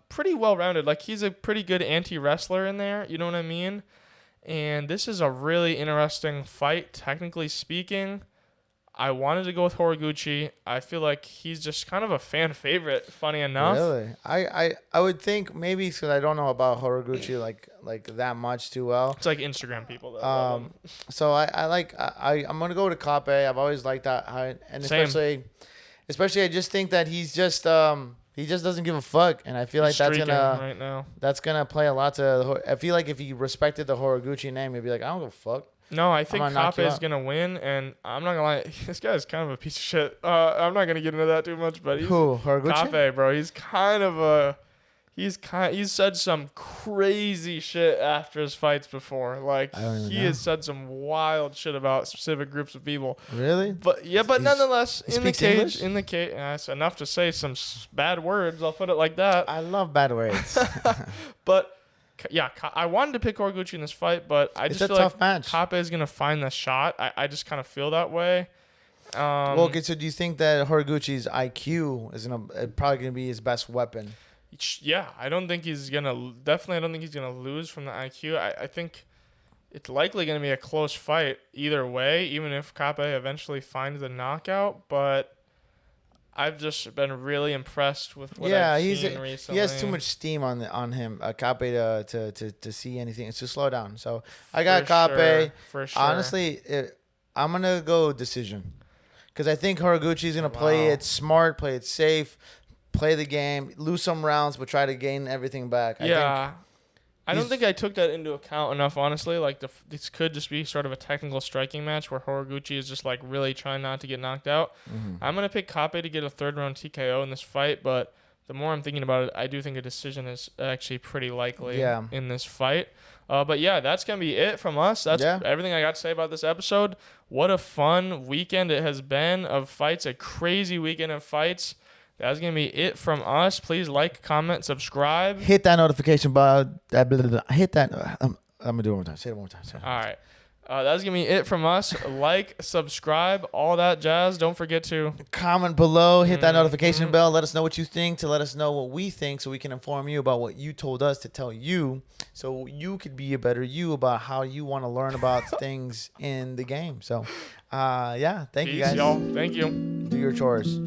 pretty well rounded. Like he's a pretty good anti-wrestler in there. You know what I mean? And this is a really interesting fight, technically speaking. I wanted to go with Horiguchi. I feel like he's just kind of a fan favorite, funny enough. Really? I would think maybe because I don't know about Horiguchi like that much too well. It's like Instagram people that love him. So I'm gonna go to Kape. I've always liked that height, and especially I just think that he just doesn't give a fuck, and I feel like that's gonna play a lot to. I feel like if he respected the Horiguchi name, he'd be like, I don't give a fuck. No, I think Kape is going to win, and I'm not going to lie, this guy's kind of a piece of shit. I'm not going to get into that too much, but Horiguchi? Kape, bro, he's kind of he's said some crazy shit after his fights before. Like, he has said some wild shit about specific groups of people. Really? But nonetheless, in the cage, that's enough to say some bad words. I'll put it like that. I love bad words. But yeah, I wanted to pick Horiguchi in this fight, but I just feel like Kape is going to find the shot. I just kind of feel that way. Okay, so do you think that Horiguchi's IQ is probably going to be his best weapon? Yeah, I don't think he's going to lose from the IQ. I think it's likely going to be a close fight either way, even if Kape eventually finds the knockout, but I've just been really impressed with what I've seen recently. He has too much steam on him, Kape, to see anything. It's to slow down. So I got Kape. For sure. Honestly, I'm going to go decision. Because I think Horiguchi is going to play it smart, play it safe, play the game, lose some rounds, but try to gain everything back. I don't think I took that into account enough, honestly. Like, this could just be sort of a technical striking match where Horiguchi is just, like, really trying not to get knocked out. Mm-hmm. I'm going to pick Kape to get a third-round TKO in this fight, but the more I'm thinking about it, I do think a decision is actually pretty likely in this fight. But, yeah, that's going to be it from us. That's everything I got to say about this episode. What a fun weekend it has been of fights, a crazy weekend of fights. That's going to be it from us. Please like, comment, subscribe. Hit that notification bell. Hit that. I'm going to do it one more time. Say it one more time. All right. That's going to be it from us. Like, subscribe, all that jazz. Don't forget to comment below. Hit that notification bell. Let us know what you think, to let us know what we think, so we can inform you about what you told us to tell you, so you could be a better you about how you want to learn about things in the game. So, thank you guys. Y'all. Thank you. Do your chores.